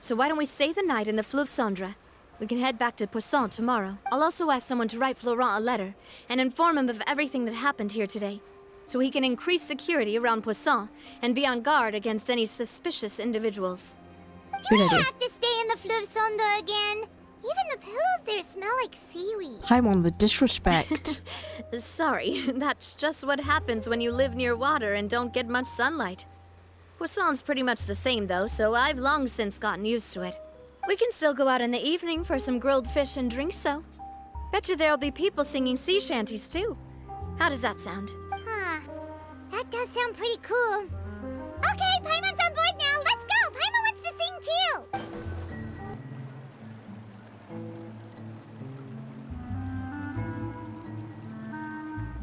So why don't we stay the night in the Fleuve Cendre? We can head back to Poisson tomorrow. I'll also ask someone to write Florent a letter and inform him of everything that happened here today, so he can increase security around Poisson and be on guard against any suspicious individuals. Do we have to stay in the Fleuve Cendre again? Even the pillows there smell like seaweed. Paimon, the disrespect. Sorry, that's just what happens when you live near water and don't get much sunlight. Poisson's pretty much the same though, so I've long since gotten used to it. We can still go out in the evening for some grilled fish and drinks, though. Bet you there'll be people singing sea shanties, too. How does that sound? Huh. That does sound pretty cool. Okay, Paimon's on board now. Let's go. Paimon wants to sing, too.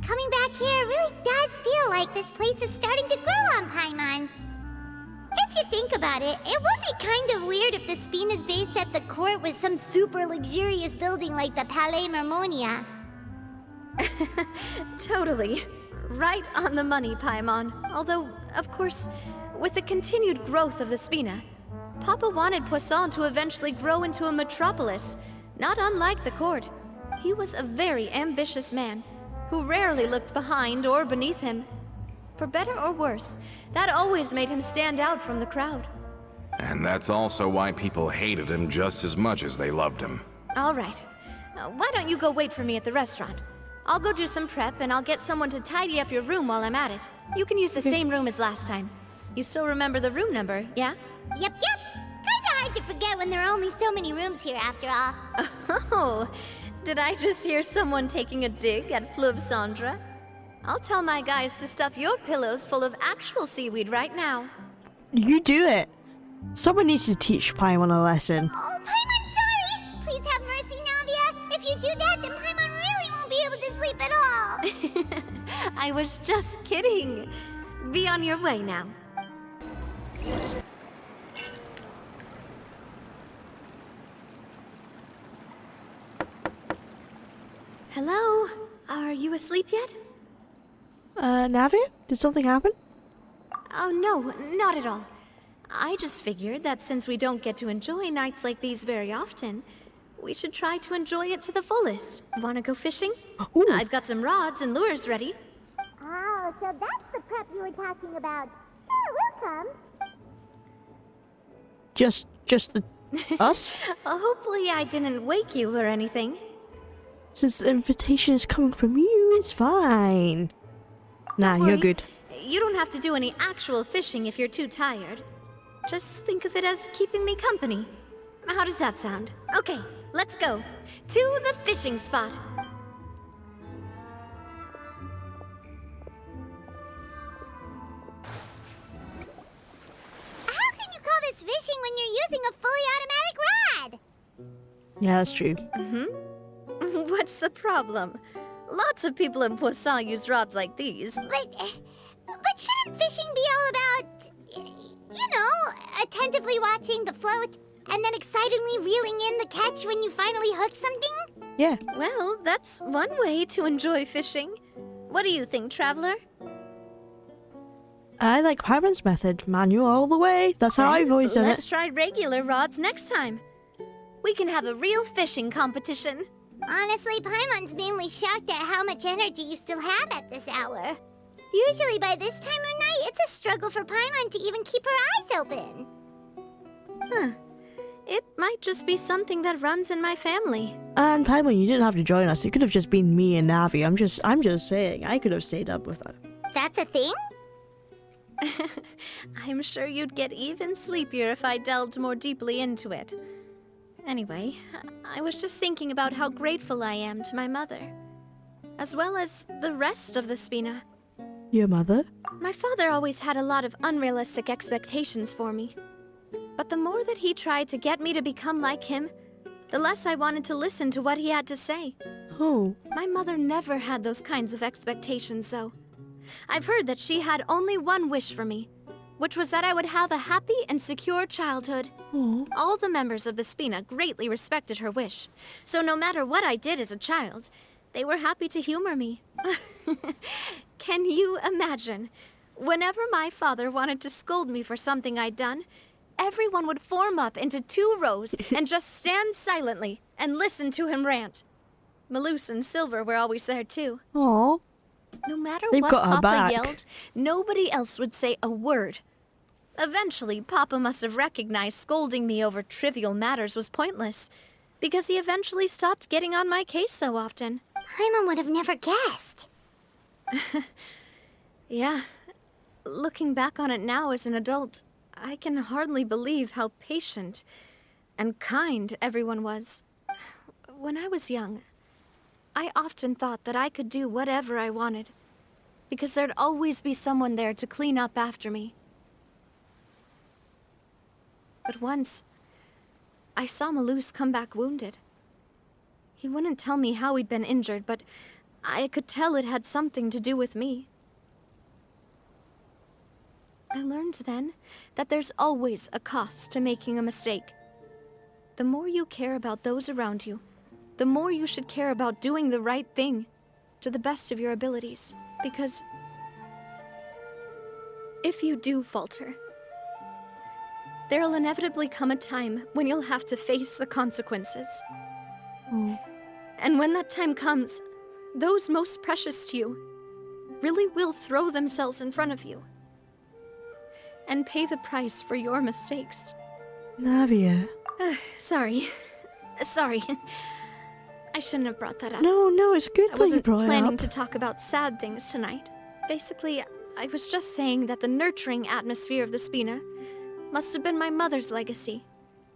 Coming back here really does feel like this place is starting to grow on Paimon. If you think about it, it would be kind of weird if the Spina's base at the court was some super luxurious building like the Palais Mermonia. Totally. Right on the money, Paimon. Although, of course, with the continued growth of the Spina, Papa wanted Poisson to eventually grow into a metropolis, not unlike the court. He was a very ambitious man who rarely looked behind or beneath him. For better or worse, that always made him stand out from the crowd. And that's also why people hated him just as much as they loved him. All right. Why don't you go wait for me at the restaurant? I'll go do some prep and I'll get someone to tidy up your room while I'm at it. You can use the same room as last time. You still remember the room number, yeah? Yep. Kinda hard to forget when there are only so many rooms here after all. Oh, did I just hear someone taking a dig at Fleuve Cendre? I'll tell my guys to stuff your pillows full of actual seaweed right now. You do it. Someone needs to teach Paimon a lesson. Oh, Paimon, sorry! Please have mercy, Navia. If you do that, then Paimon really won't be able to sleep at all. I was just kidding. Be on your way now. Hello? Are you asleep yet? Navia? Did something happen? Oh, no, not at all. I just figured that since we don't get to enjoy nights like these very often, we should try to enjoy it to the fullest. Wanna go fishing? Ooh. I've got some rods and lures ready. Oh, so that's the prep you were talking about. Sure, we'll come. Just the us? Hopefully I didn't wake you or anything. Since the invitation is coming from you, it's fine. Nah, Don't you're worry. good. You don't have to do any actual fishing if you're too tired. Just think of it as keeping me company. How does that sound? Okay, let's go. To the fishing spot. How can you call this fishing when you're using a fully automatic rod? Yeah, that's true. What's the problem? Lots of people in Poisson use rods like these. But shouldn't fishing be all about, you know, attentively watching the float and then excitedly reeling in the catch when you finally hook something? Yeah. Well, that's one way to enjoy fishing. What do you think, Traveler? I like Paimon's method. Manual all the way. That's how I've always done Let's it. try regular rods next time. We can have a real fishing competition. Honestly, Paimon's mainly shocked at how much energy you still have at this hour. Usually by this time of night, it's a struggle for Paimon to even keep her eyes open. Huh. It might just be something that runs in my family. And Paimon, you didn't have to join us. It could have just been me and Navi. I'm just saying. I could have stayed up with her. That's a thing? I'm sure you'd get even sleepier if I delved more deeply into it. Anyway, I was just thinking about how grateful I am to my mother, as well as the rest of the Spina. Your mother? My father always had a lot of unrealistic expectations for me. But the more that he tried to get me to become like him, the less I wanted to listen to what he had to say. Oh. My mother never had those kinds of expectations, though. I've heard that she had only one wish for me, which was that I would have a happy and secure childhood. Oh. All the members of the Spina greatly respected her wish, so no matter what I did as a child, they were happy to humor me. Can you imagine? Whenever my father wanted to scold me for something I'd done, everyone would form up into 2 rows and just stand silently and listen to him rant. Malouse and Silver were always there too. Oh. No matter They've what got her Papa back. yelled, nobody else would say a word. Eventually, Papa must have recognized scolding me over trivial matters was pointless, because he eventually stopped getting on my case so often. Paimon would have never guessed. Yeah. Looking back on it now as an adult, I can hardly believe how patient and kind everyone was. When I was young, I often thought that I could do whatever I wanted, because there'd always be someone there to clean up after me. But once, I saw Malouse come back wounded. He wouldn't tell me how he'd been injured, but I could tell it had something to do with me. I learned then that there's always a cost to making a mistake. The more you care about those around you, the more you should care about doing the right thing to the best of your abilities. Because if you do falter, there'll inevitably come a time when you'll have to face the consequences. Oh. And when that time comes, those most precious to you really will throw themselves in front of you and pay the price for your mistakes. Navia. Sorry. Sorry. I shouldn't have brought that up. No, it's good I that you wasn't brought it planning up. to talk about sad things tonight. Basically, I was just saying that the nurturing atmosphere of the Spina must have been my mother's legacy,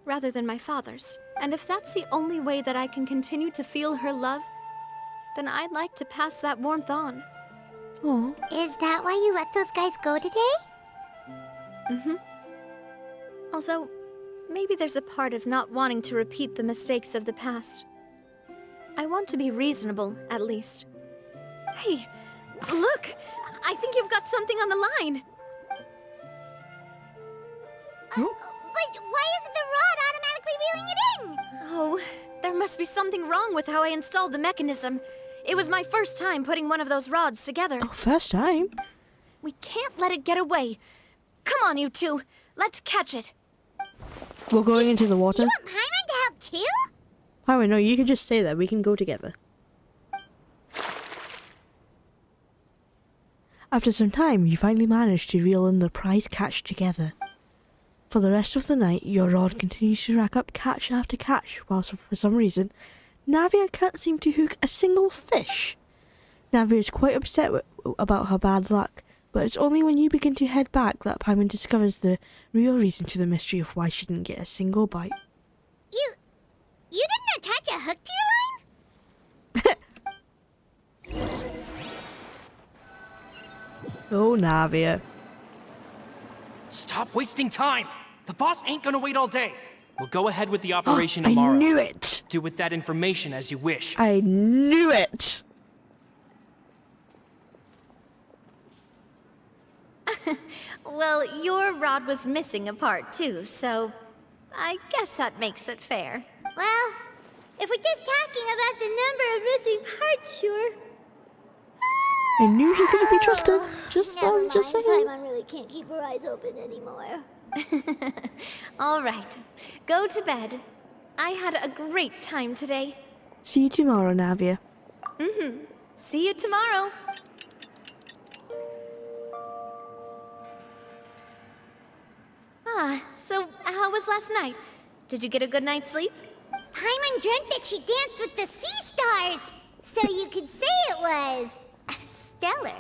rather than my father's. And if that's the only way that I can continue to feel her love, then I'd like to pass that warmth on. Oh. Is that why you let those guys go today? Mm-hmm. Although, maybe there's a part of not wanting to repeat the mistakes of the past. I want to be reasonable, at least. Hey, look! I think you've got something on the line! But why isn't the rod automatically reeling it in? Oh, there must be something wrong with how I installed the mechanism. It was my first time putting one of those rods together. Oh, first time? We can't let it get away. Come on, you two. Let's catch it. We're going into the water. You want Paimon to help too? Paimon, no, you can just stay there. We can go together. After some time, you finally manage to reel in the prize catch together. For the rest of the night, your rod continues to rack up catch after catch, whilst for some reason, Navia can't seem to hook a single fish. Navia is quite upset about her bad luck, but it's only when you begin to head back that Paimon discovers the real reason to the mystery of why she didn't get a single bite. You didn't attach a hook to your line? Oh, Navia. Stop wasting time! The boss ain't gonna wait all day. We'll go ahead with the operation tomorrow. I knew it! Do with that information as you wish. I knew it! Well, your rod was missing a part too, so I guess that makes it fair. Well, if we're just talking about the number of missing parts, sure. I knew he couldn't be trusted. Never Just mind. saying. Paimon really can't keep her eyes open anymore. All right, go to bed. I had a great time today. See you tomorrow, Navia. See you tomorrow. So how was last night? Did you get a good night's sleep? Paimon dreamt that she danced with the sea stars, so you could say it was stellar.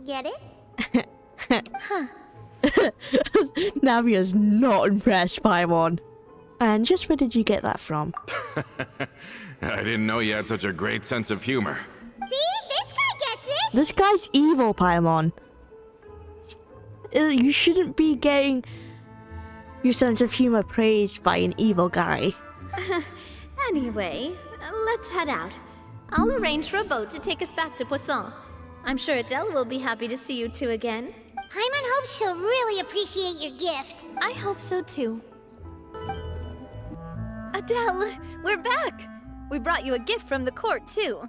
Get it? Navia's not impressed, Paimon. And just where did you get that from? I didn't know you had such a great sense of humor. See? This guy gets it! This guy's evil, Paimon. You shouldn't be getting your sense of humor praised by an evil guy. Anyway, let's head out. I'll arrange for a boat to take us back to Poisson. I'm sure Adele will be happy to see you two again. Paimon hopes she'll really appreciate your gift. I hope so too. Adele, we're back! We brought you a gift from the court too.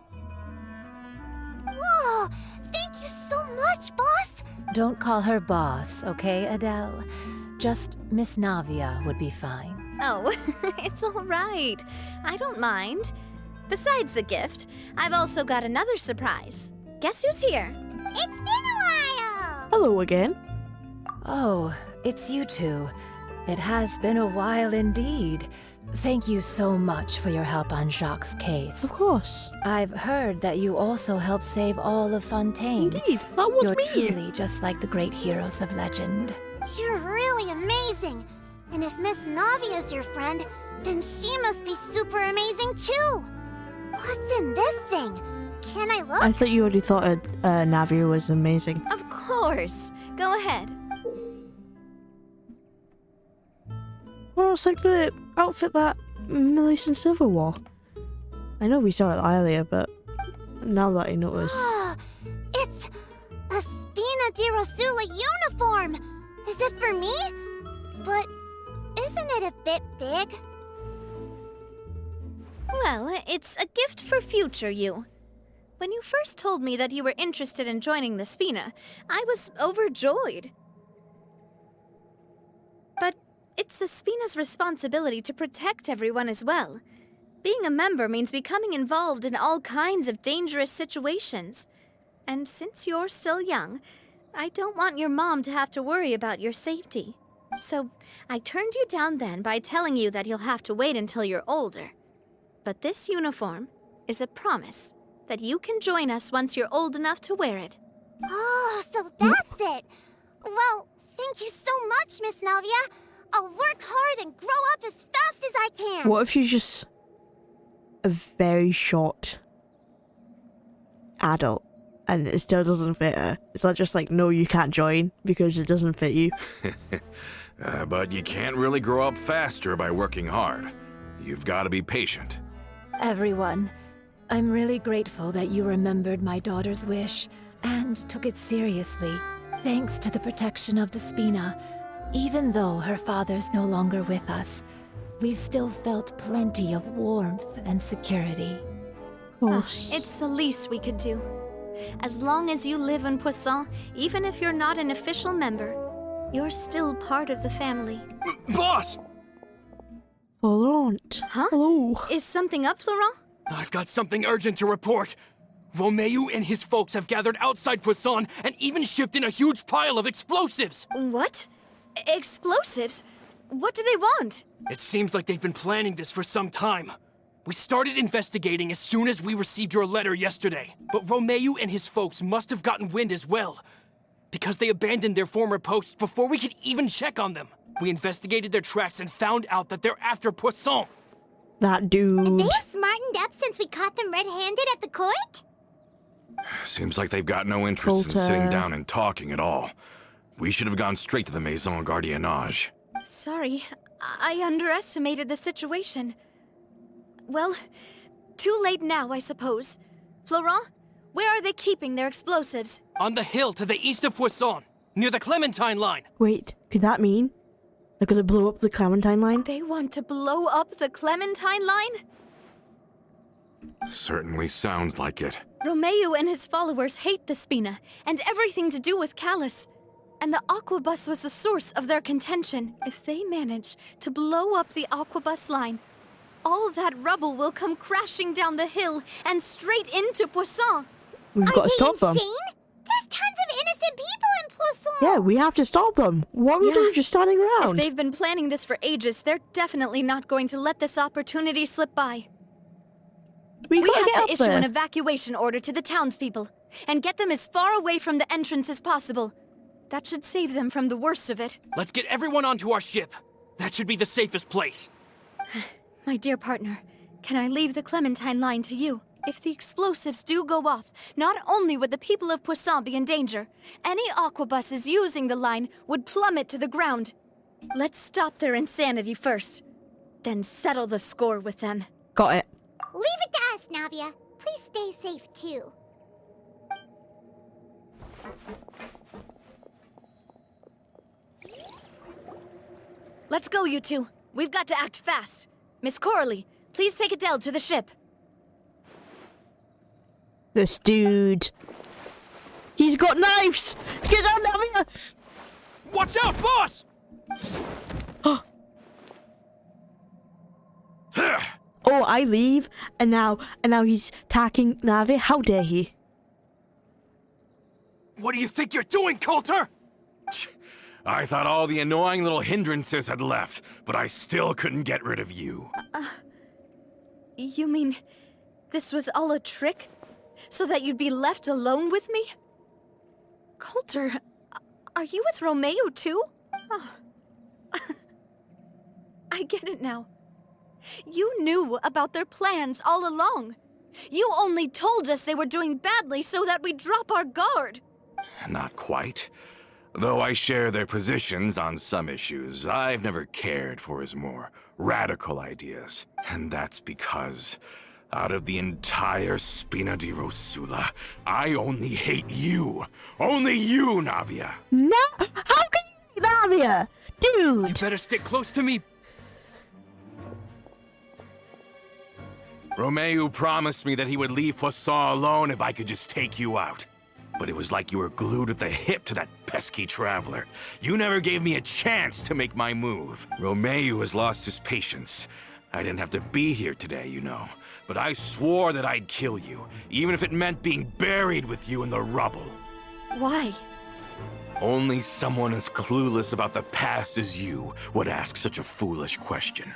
Whoa! Thank you so much, boss! Don't call her boss, okay, Adele? Just Miss Navia would be fine. Oh, it's all right. I don't mind. Besides the gift, I've also got another surprise. Guess who's here? It's been a while! Hello again. Oh, it's you two. It has been a while indeed. Thank you so much for your help on Jacques' case. Of course. I've heard that you also helped save all of Fontaine. Indeed, that was You're me. truly just like the great heroes of legend. You're really amazing! And if Miss Navia's your friend, then she must be super amazing too! What's in this thing? Can I look? I thought you already thought Navia was amazing. Of course. Go ahead. Well, it's like the outfit that Melissa and Silver wore. I know we saw it earlier, but now that I notice. It's a Spina di Rosula uniform! Is it for me? But isn't it a bit big? Well, it's a gift for future you. When you first told me that you were interested in joining the Spina, I was overjoyed. But it's the Spina's responsibility to protect everyone as well. Being a member means becoming involved in all kinds of dangerous situations. And since you're still young, I don't want your mom to have to worry about your safety. So I turned you down then by telling you that you'll have to wait until you're older. But this uniform is a promise that you can join us once you're old enough to wear it. Oh, so that's it. Well, thank you so much, Miss Navia. I'll work hard and grow up as fast as I can. What if she's just a very short adult and it still doesn't fit her? It's not just like, no, you can't join because it doesn't fit you. But you can't really grow up faster by working hard. You've got to be patient. Everyone, I'm really grateful that you remembered my daughter's wish and took it seriously. Thanks to the protection of the Spina, even though her father's no longer with us, we've still felt plenty of warmth and security. Of course. It's the least we could do. As long as you live in Poisson, even if you're not an official member, you're still part of the family. Boss! Florent. Huh? Hello. Is something up, Florent? I've got something urgent to report. Romeu and his folks have gathered outside Poisson and even shipped in a huge pile of explosives. What? Explosives? What do they want? It seems like they've been planning this for some time. We started investigating as soon as we received your letter yesterday. But Romeu and his folks must have gotten wind as well, because they abandoned their former posts before we could even check on them. We investigated their tracks and found out that they're after Poisson. That dude. They have smartened up since we caught them red-handed at the court? Seems like they've got no interest in Coulter. sitting down and talking at all. We should have gone straight to the Maison Gardiennage. Sorry, I underestimated the situation. Well, too late now, I suppose. Florent, where are they keeping their explosives? On the hill to the east of Poisson, near the Clementine line. Wait, could that mean they're gonna blow up the Clementine line? They want to blow up the Clementine line? Certainly sounds like it. Romeu and his followers hate the Spina and everything to do with Callus. And the Aquabus was the source of their contention. If they manage to blow up the Aquabus line, all that rubble will come crashing down the hill and straight into Poisson. We've got to stop them. Insane? There's tons of innocent people in Poisson! Yeah, we have to stop them. What are we Yeah. doing just standing If around? they've been planning this for ages, they're definitely not going to let this opportunity slip by. We We gotta have get to up issue there. an evacuation order to the townspeople and get them as far away from the entrance as possible. That should save them from the worst of it. Let's get everyone onto our ship. That should be the safest place. My dear partner, can I leave the Clementine line to you? If the explosives do go off, not only would the people of Poisson be in danger, any aquabuses using the line would plummet to the ground. Let's stop their insanity first, then settle the score with them. Got it. Leave it to us, Navia. Please stay safe, too. Let's go, you two. We've got to act fast. Miss Coralie, please take Adele to the ship. This dude. He's got knives! Get down, Navia! Watch out, boss! Oh, I leave, and now he's attacking Navia. How dare he? What do you think you're doing, Coulter? I thought all the annoying little hindrances had left, but I still couldn't get rid of you. You mean this was all a trick? So that you'd be left alone with me? Coulter, are you with Romeu too? Oh. I get it now. You knew about their plans all along. You only told us they were doing badly so that we'd drop our guard. Not quite. Though I share their positions on some issues, I've never cared for his more radical ideas. And that's because, out of the entire Spina di Rosula, I only hate you. Only you, Navia. No! How can you hate Navia? You Dude! better stick close to me. Romeu promised me that he would leave Poisson alone if I could just take you out. But it was like you were glued at the hip to that pesky traveler. You never gave me a chance to make my move. Romeu has lost his patience, I didn't have to be here today, you know. But I swore that I'd kill you, even if it meant being buried with you in the rubble. Why? Only someone as clueless about the past as you would ask such a foolish question.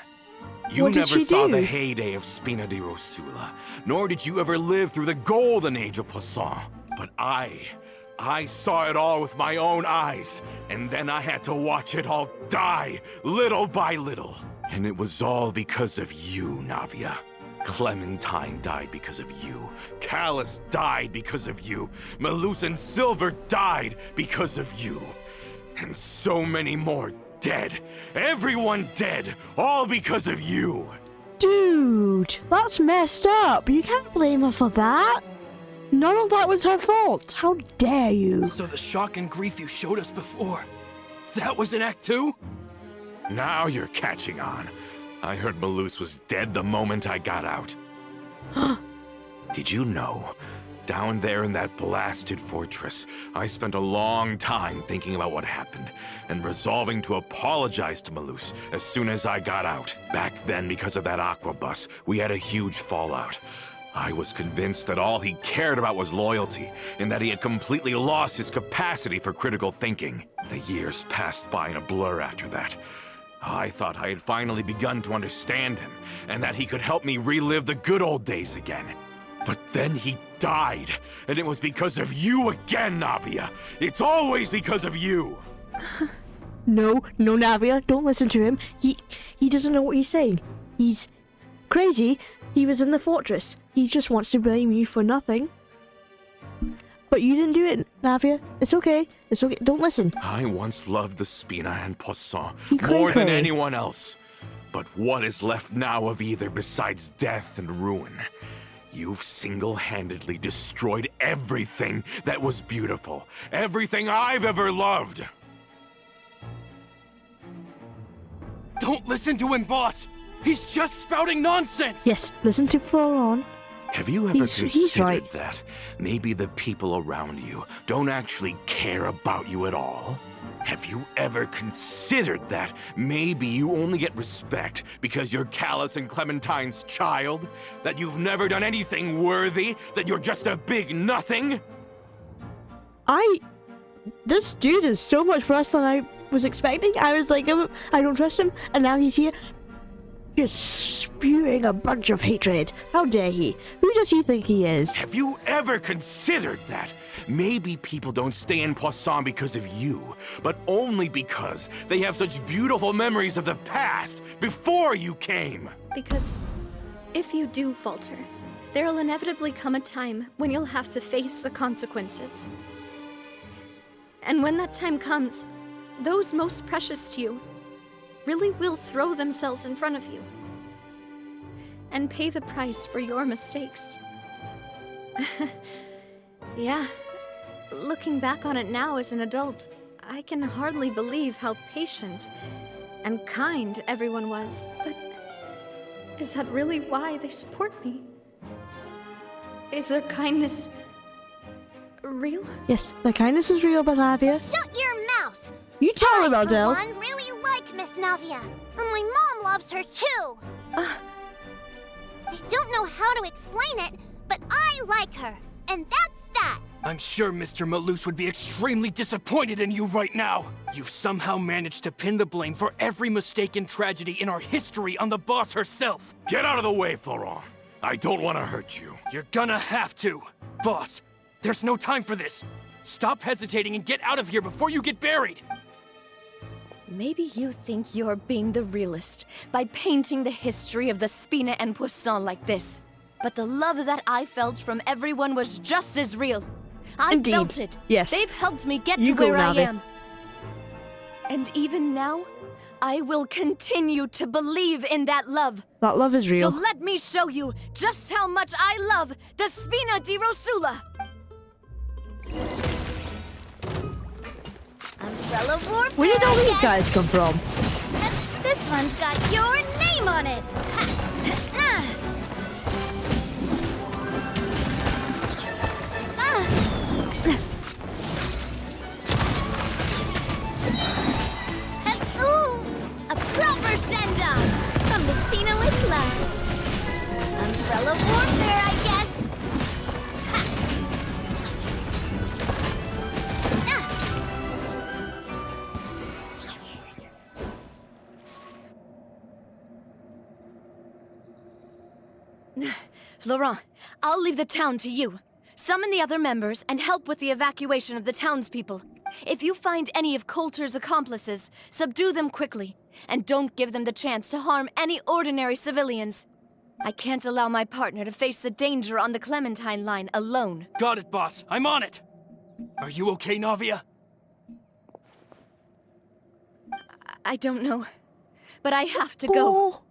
You What did never she saw do? the heyday of Spina di Rosula, nor did you ever live through the golden age of Poisson. But I saw it all with my own eyes, and then I had to watch it all die, little by little. And it was all because of you, Navia. Clementine died because of you. Callus died because of you. Malus and Silver died because of you. And so many more dead. Everyone dead, all because of you. Dude, that's messed up. You can't blame her for that. None of that was her fault. How dare you? So the shock and grief you showed us before, that was in Act 2? Now you're catching on. I heard Malus was dead the moment I got out. Did you know? Down there in that blasted fortress, I spent a long time thinking about what happened and resolving to apologize to Malus as soon as I got out. Back then, because of that aqua bus, we had a huge fallout. I was convinced that all he cared about was loyalty, and that he had completely lost his capacity for critical thinking. The years passed by in a blur after that. I thought I had finally begun to understand him, and that he could help me relive the good old days again. But then he died, and it was because of you again, Navia. It's always because of you. No, Navia, don't listen to him. He doesn't know what he's saying. He's crazy. He was in the fortress. He just wants to blame you for nothing. But you didn't do it, Navia. It's okay. It's okay. Don't listen. I once loved the Spina and Poisson He more than cray-cray. anyone else. But what is left now of either besides death and ruin? You've single-handedly destroyed everything that was beautiful. Everything I've ever loved. Don't listen to him, boss! He's just spouting nonsense! Yes, listen to Floron. Have you ever He's considered right. that maybe the people around you don't actually care about you at all? Have you ever considered that maybe you only get respect because you're Callus and Clementine's child? That you've never done anything worthy? That you're just a big nothing? This dude is so much worse than I was expecting. I was like, I don't trust him, and now he's here, just spewing a bunch of hatred. How dare he? Who does he think he is? Have you ever considered that? Maybe people don't stay in Poisson because of you, but only because they have such beautiful memories of the past before you came. Because if you do falter, there'll inevitably come a time when you'll have to face the consequences. And when that time comes, those most precious to you really will throw themselves in front of you and pay the price for your mistakes. Yeah, looking back on it now as an adult, I can hardly believe how patient and kind everyone was. But is that really why they support me? Is their kindness real? Yes, the kindness is real, but Navia. Shut your mouth! You tell him, I, for Adele. one, really like Miss Navia, and my mom loves her too. I don't know how to explain it, but I like her, and that's that. I'm sure Mr. Malus would be extremely disappointed in you right now. You've somehow managed to pin the blame for every mistake and tragedy in our history on the boss herself. Get out of the way, Florent. I don't want to hurt you. You're gonna have to. Boss, there's no time for this. Stop hesitating and get out of here before you get buried. Maybe you think you're being the realist by painting the history of the Spina and Poisson like this. But the love that I felt from everyone was just as real. I Indeed. felt it. Yes. They've helped me get You to go, where I Navi. am. And even now, I will continue to believe in that love. That love is real. So let me show you just how much I love the Spina di Rosula. Umbrella Warfare, Where did all I these guess. guys come from? This one's got your name on it. Ooh, a proper send-off from the Spina with love. Umbrella warfare, I guess. Ha. Florent, I'll leave the town to you. Summon the other members and help with the evacuation of the townspeople. If you find any of Coulter's accomplices, subdue them quickly, and don't give them the chance to harm any ordinary civilians. I can't allow my partner to face the danger on the Clementine line alone. Got it, boss. I'm on it. Are you okay, Navia? I don't know, but I have to go. Oh.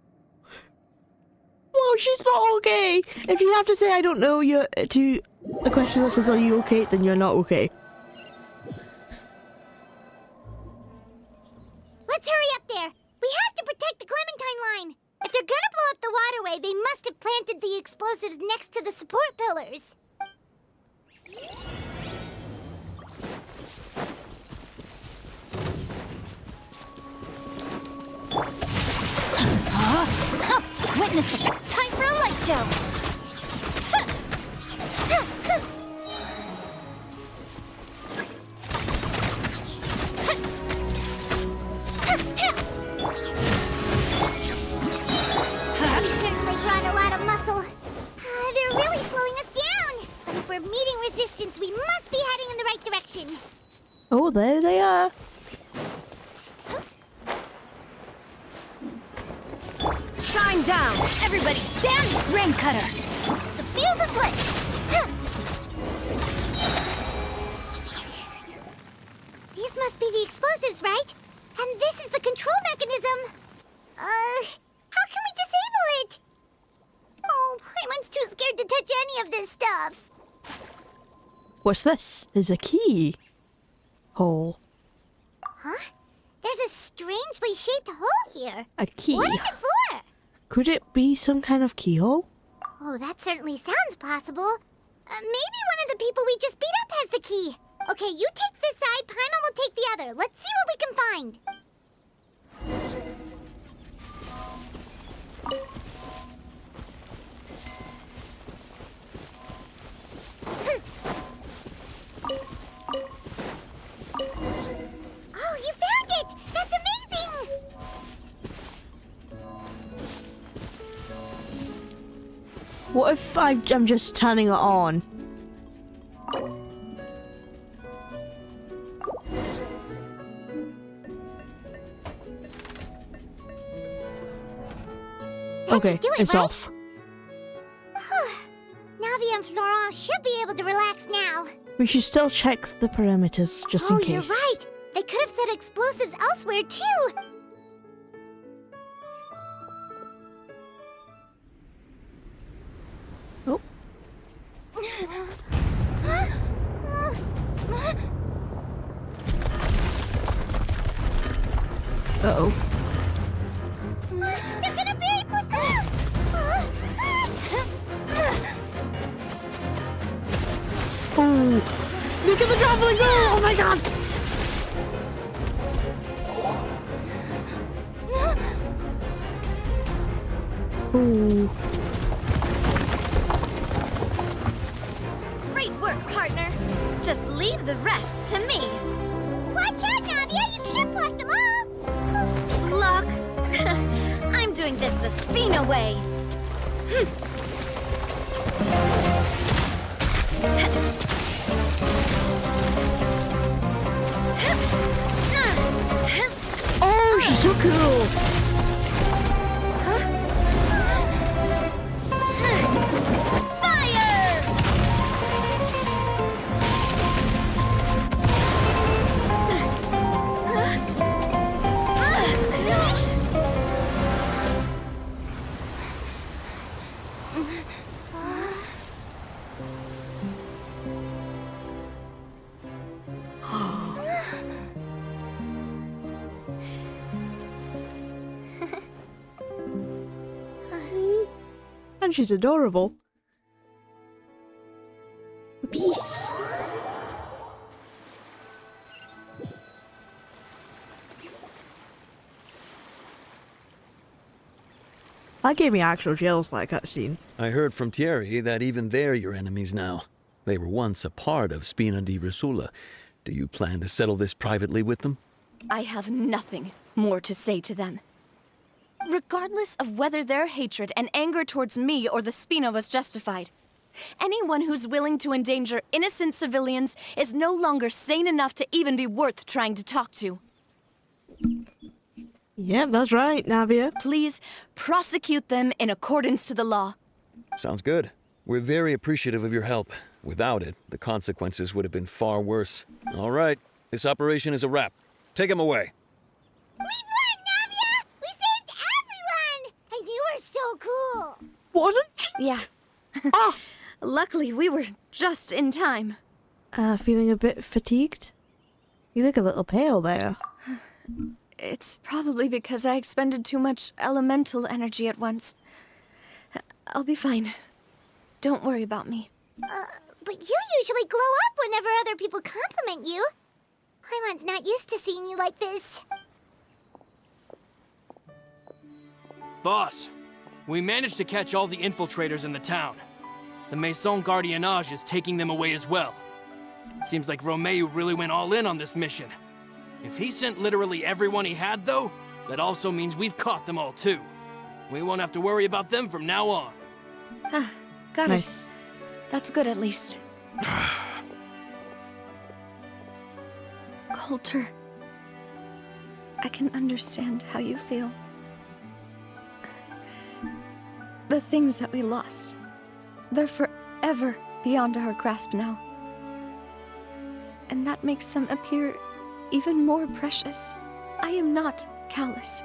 Well, she's not okay. If you have to say I don't know you to the question that says are you okay, then you're not okay. Let's hurry up there. We have to protect the Clementine line. If they're gonna blow up the waterway, they must have planted the explosives next to the support pillars. Witness it. Time for a light show. We certainly brought a lot of muscle. They're really slowing us down. But if we're meeting resistance, we must be heading in the right direction. Oh, there they are. Shine down. Everybody stand. Rain cutter. The fuse is lit. These must be the explosives, right? And this is the control mechanism. How can we disable it? Oh, Paimon's too scared to touch any of this stuff. What's this? There's a key hole. Huh? There's a strangely shaped hole here. A key. What is it for? Could it be some kind of keyhole? Oh, that certainly sounds possible. Maybe one of the people we just beat up has the key. Okay, you take this side, Paimon will take the other. Let's see what we can find. Oh, you found it! That's amazing! What if I'm just turning it on? Okay, do it, it's right? off. Navia and Florent should be able to relax now. We should still check the perimeters just in Oh, case. you're right. They could have set explosives elsewhere, too. Oh, uh-oh. They're gonna bury Poisson! Oh, look at the traveling girl! Oh my god! Oh, Great work, partner. Just leave the rest to me. Watch out, Navia! You can't block them all! Block. I'm doing this the Spina way. oh, she's so cool! Fire! And she's adorable. Peace. That gave me actual chills, that cutscene. I heard from Thierry that even they're your enemies now. They were once a part of Spina di Rosula. Do you plan to settle this privately with them? I have nothing more to say to them. Regardless of whether their hatred and anger towards me or the Spina was justified, anyone who's willing to endanger innocent civilians is no longer sane enough to even be worth trying to talk to. Yep, that's right, Navia. Please prosecute them in accordance to the law. Sounds good. We're very appreciative of your help. Without it, the consequences would have been far worse. All right, this operation is a wrap. Take him away. We won, Navia! We saved everyone! And you were so cool! Wasn't? Yeah. Ah! Luckily, we were just in time. Feeling a bit fatigued? You look a little pale there. It's probably because I expended too much elemental energy at once. I'll be fine. Don't worry about me. But you usually glow up whenever other people compliment you. Paimon's not used to seeing you like this. Boss, we managed to catch all the infiltrators in the town. The Maison Gardiennage is taking them away as well. Seems like Romeu really went all in on this mission. If he sent literally everyone he had, though, that also means we've caught them all, too. We won't have to worry about them from now on. Got Nice. it. That's good, at least. Coulter, I can understand how you feel. The things that we lost, they're forever beyond our grasp now. And that makes them appear even more precious. I am not callous,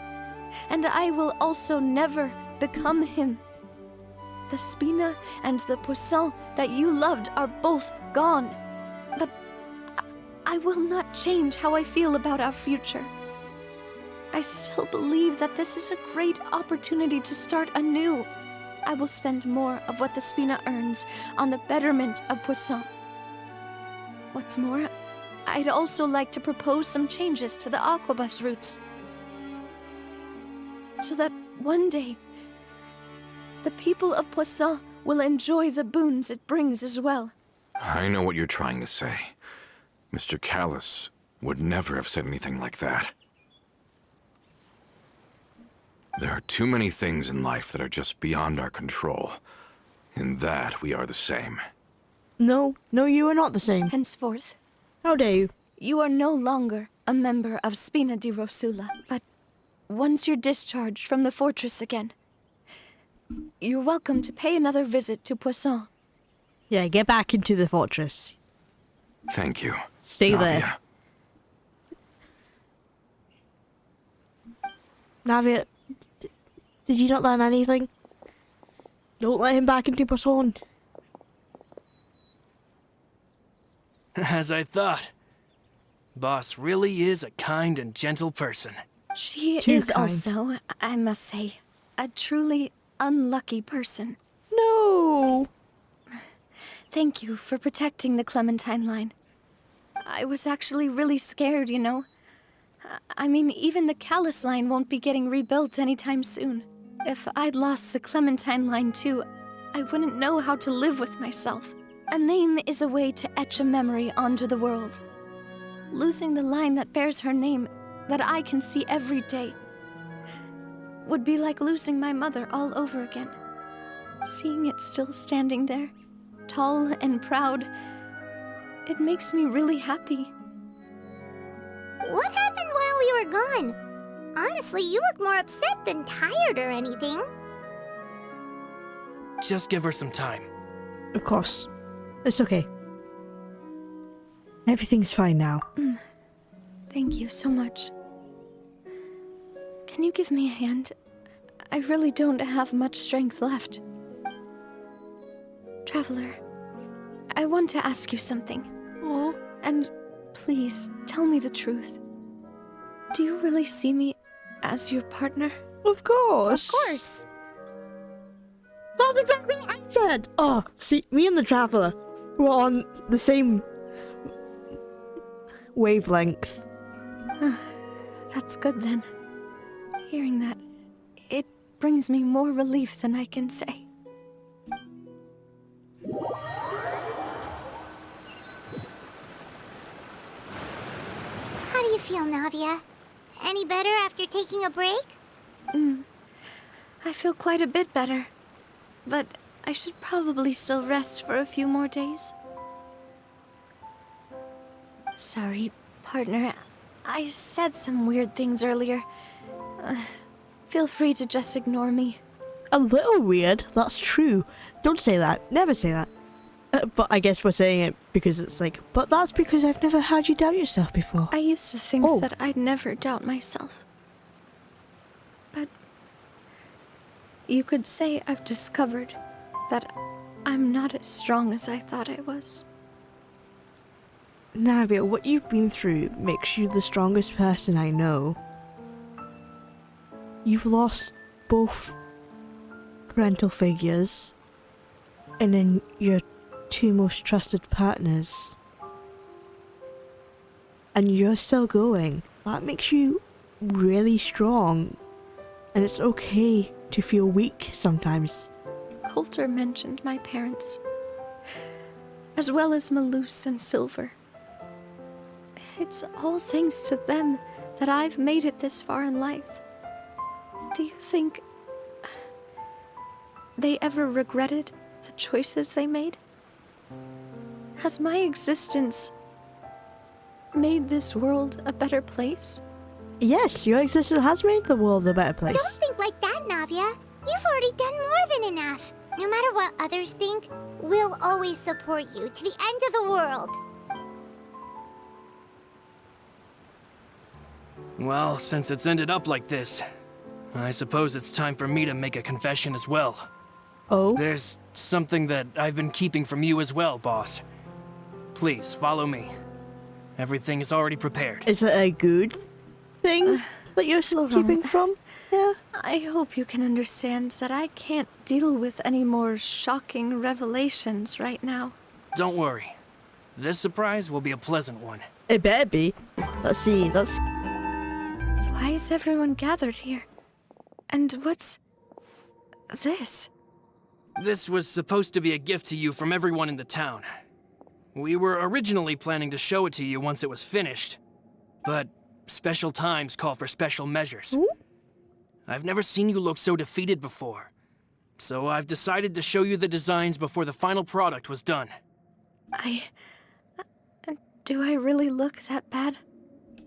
and I will also never become him. The Spina and the Poisson that you loved are both gone, but I will not change how I feel about our future. I still believe that this is a great opportunity to start anew. I will spend more of what the Spina earns on the betterment of Poisson. What's more, I'd also like to propose some changes to the Aquabus routes, so that one day, the people of Poisson will enjoy the boons it brings as well. I know what you're trying to say. Mr. Callus would never have said anything like that. There are too many things in life that are just beyond our control. In that, we are the same. No, you are not the same. Henceforth, How dare you? you are no longer a member of Spina di Rosula, but once you're discharged from the fortress again, you're welcome to pay another visit to Poisson. Yeah, get back into the fortress. Thank you. Stay Navia. there. Navia, did you not learn anything? Don't let him back into Poisson. As I thought. Boss really is a kind and gentle person. She Too is kind. also, I must say, a truly unlucky person. No! Thank you for protecting the Clementine line. I was actually really scared, you know. I mean, even the Callus line won't be getting rebuilt anytime soon. If I'd lost the Clementine line too, I wouldn't know how to live with myself. A name is a way to etch a memory onto the world. Losing the line that bears her name, that I can see every day, would be like losing my mother all over again. Seeing it still standing there, tall and proud, it makes me really happy. What happened while we were gone? Honestly, you look more upset than tired or anything. Just give her some time. Of course. It's okay. Everything's fine now. Thank you so much. Can you give me a hand? I really don't have much strength left. Traveler, I want to ask you something. Oh, And please, tell me the truth. Do you really see me as your partner? of course. Of course. That's exactly what I said. Oh, see, me and the Traveler were on the same wavelength. That's good then. Hearing that, it brings me more relief than I can say. How do you feel, Navia? Any better after taking a break? I feel quite a bit better. But I should probably still rest for a few more days. Sorry, partner. I said some weird things earlier. Feel free to just ignore me. A little weird, that's true. Don't say that. Never say that. But I guess we're saying it because it's like, but that's because I've never had you doubt yourself before. I used to think that I'd never doubt myself. But you could say I've discovered that I'm not as strong as I thought I was. Navia, what you've been through makes you the strongest person I know. You've lost both parental figures and then your two most trusted partners. And you're still going. That makes you really strong. And it's okay to feel weak sometimes. Coulter mentioned my parents, as well as Malus and Silver. It's all thanks to them that I've made it this far in life. Do you think they ever regretted the choices they made? Has my existence made this world a better place? Yes, your existence has made the world a better place. Don't think like that, Navia. You've already done more than enough. No matter what others think, we'll always support you to the end of the world. Well, since it's ended up like this, I suppose it's time for me to make a confession as well. Oh? There's something that I've been keeping from you as well, boss. Please, follow me. Everything is already prepared. Is it a good thing that you're keeping from? Yeah. I hope you can understand that I can't deal with any more shocking revelations right now. Don't worry. This surprise will be a pleasant one. It better be. Let's see, Why is everyone gathered here? And what's this? This was supposed to be a gift to you from everyone in the town. We were originally planning to show it to you once it was finished, but special times call for special measures. Ooh. I've never seen you look so defeated before, so I've decided to show you the designs before the final product was done. Do I really look that bad?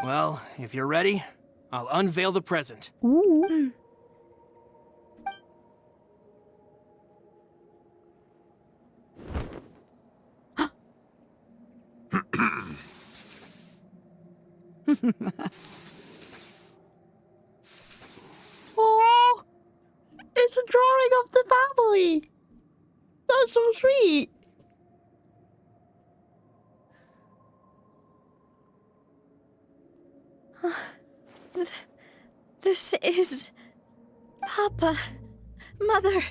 Well, if you're ready, I'll unveil the present. Ooh. Oh, it's a drawing of the family. That's so sweet. This is Papa, Mother,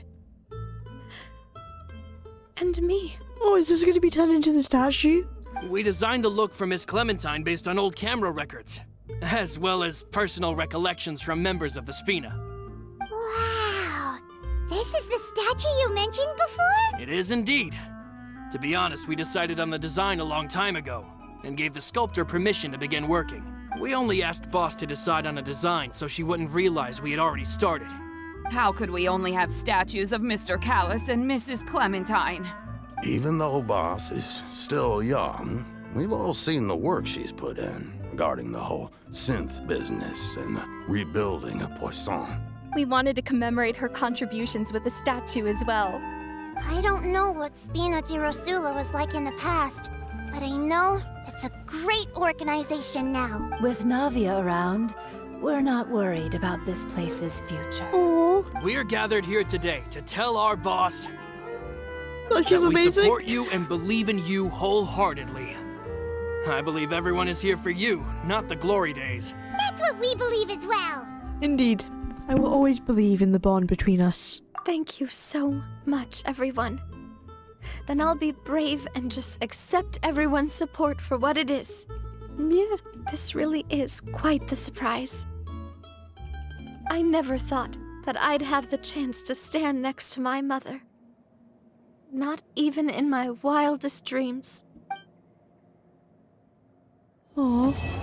and me. Oh, is this going to be turned into the statue? We designed the look for Miss Clementine based on old camera records, as well as personal recollections from members of the Spina. Wow! This is the statue you mentioned before? It is indeed. To be honest, we decided on the design a long time ago, and gave the sculptor permission to begin working. We only asked Boss to decide on a design so she wouldn't realize we had already started. How could we only have statues of Mr. Callus and Mrs. Clementine? Even though Boss is still young, we've all seen the work she's put in regarding the whole synth business and the rebuilding of Poisson. We wanted to commemorate her contributions with a statue as well. I don't know what Spina di Rosula was like in the past, but I know it's a great organization now. With Navia around, we're not worried about this place's future. Oh, We are gathered here today to tell our boss that's that just we amazing. support you and believe in you wholeheartedly. I believe everyone is here for you, not the glory days. That's what we believe as well. Indeed. I will always believe in the bond between us. Thank you so much, everyone. Then I'll be brave and just accept everyone's support for what it is. Yeah. This really is quite the surprise. I never thought that I'd have the chance to stand next to my mother. Not even in my wildest dreams. Aw.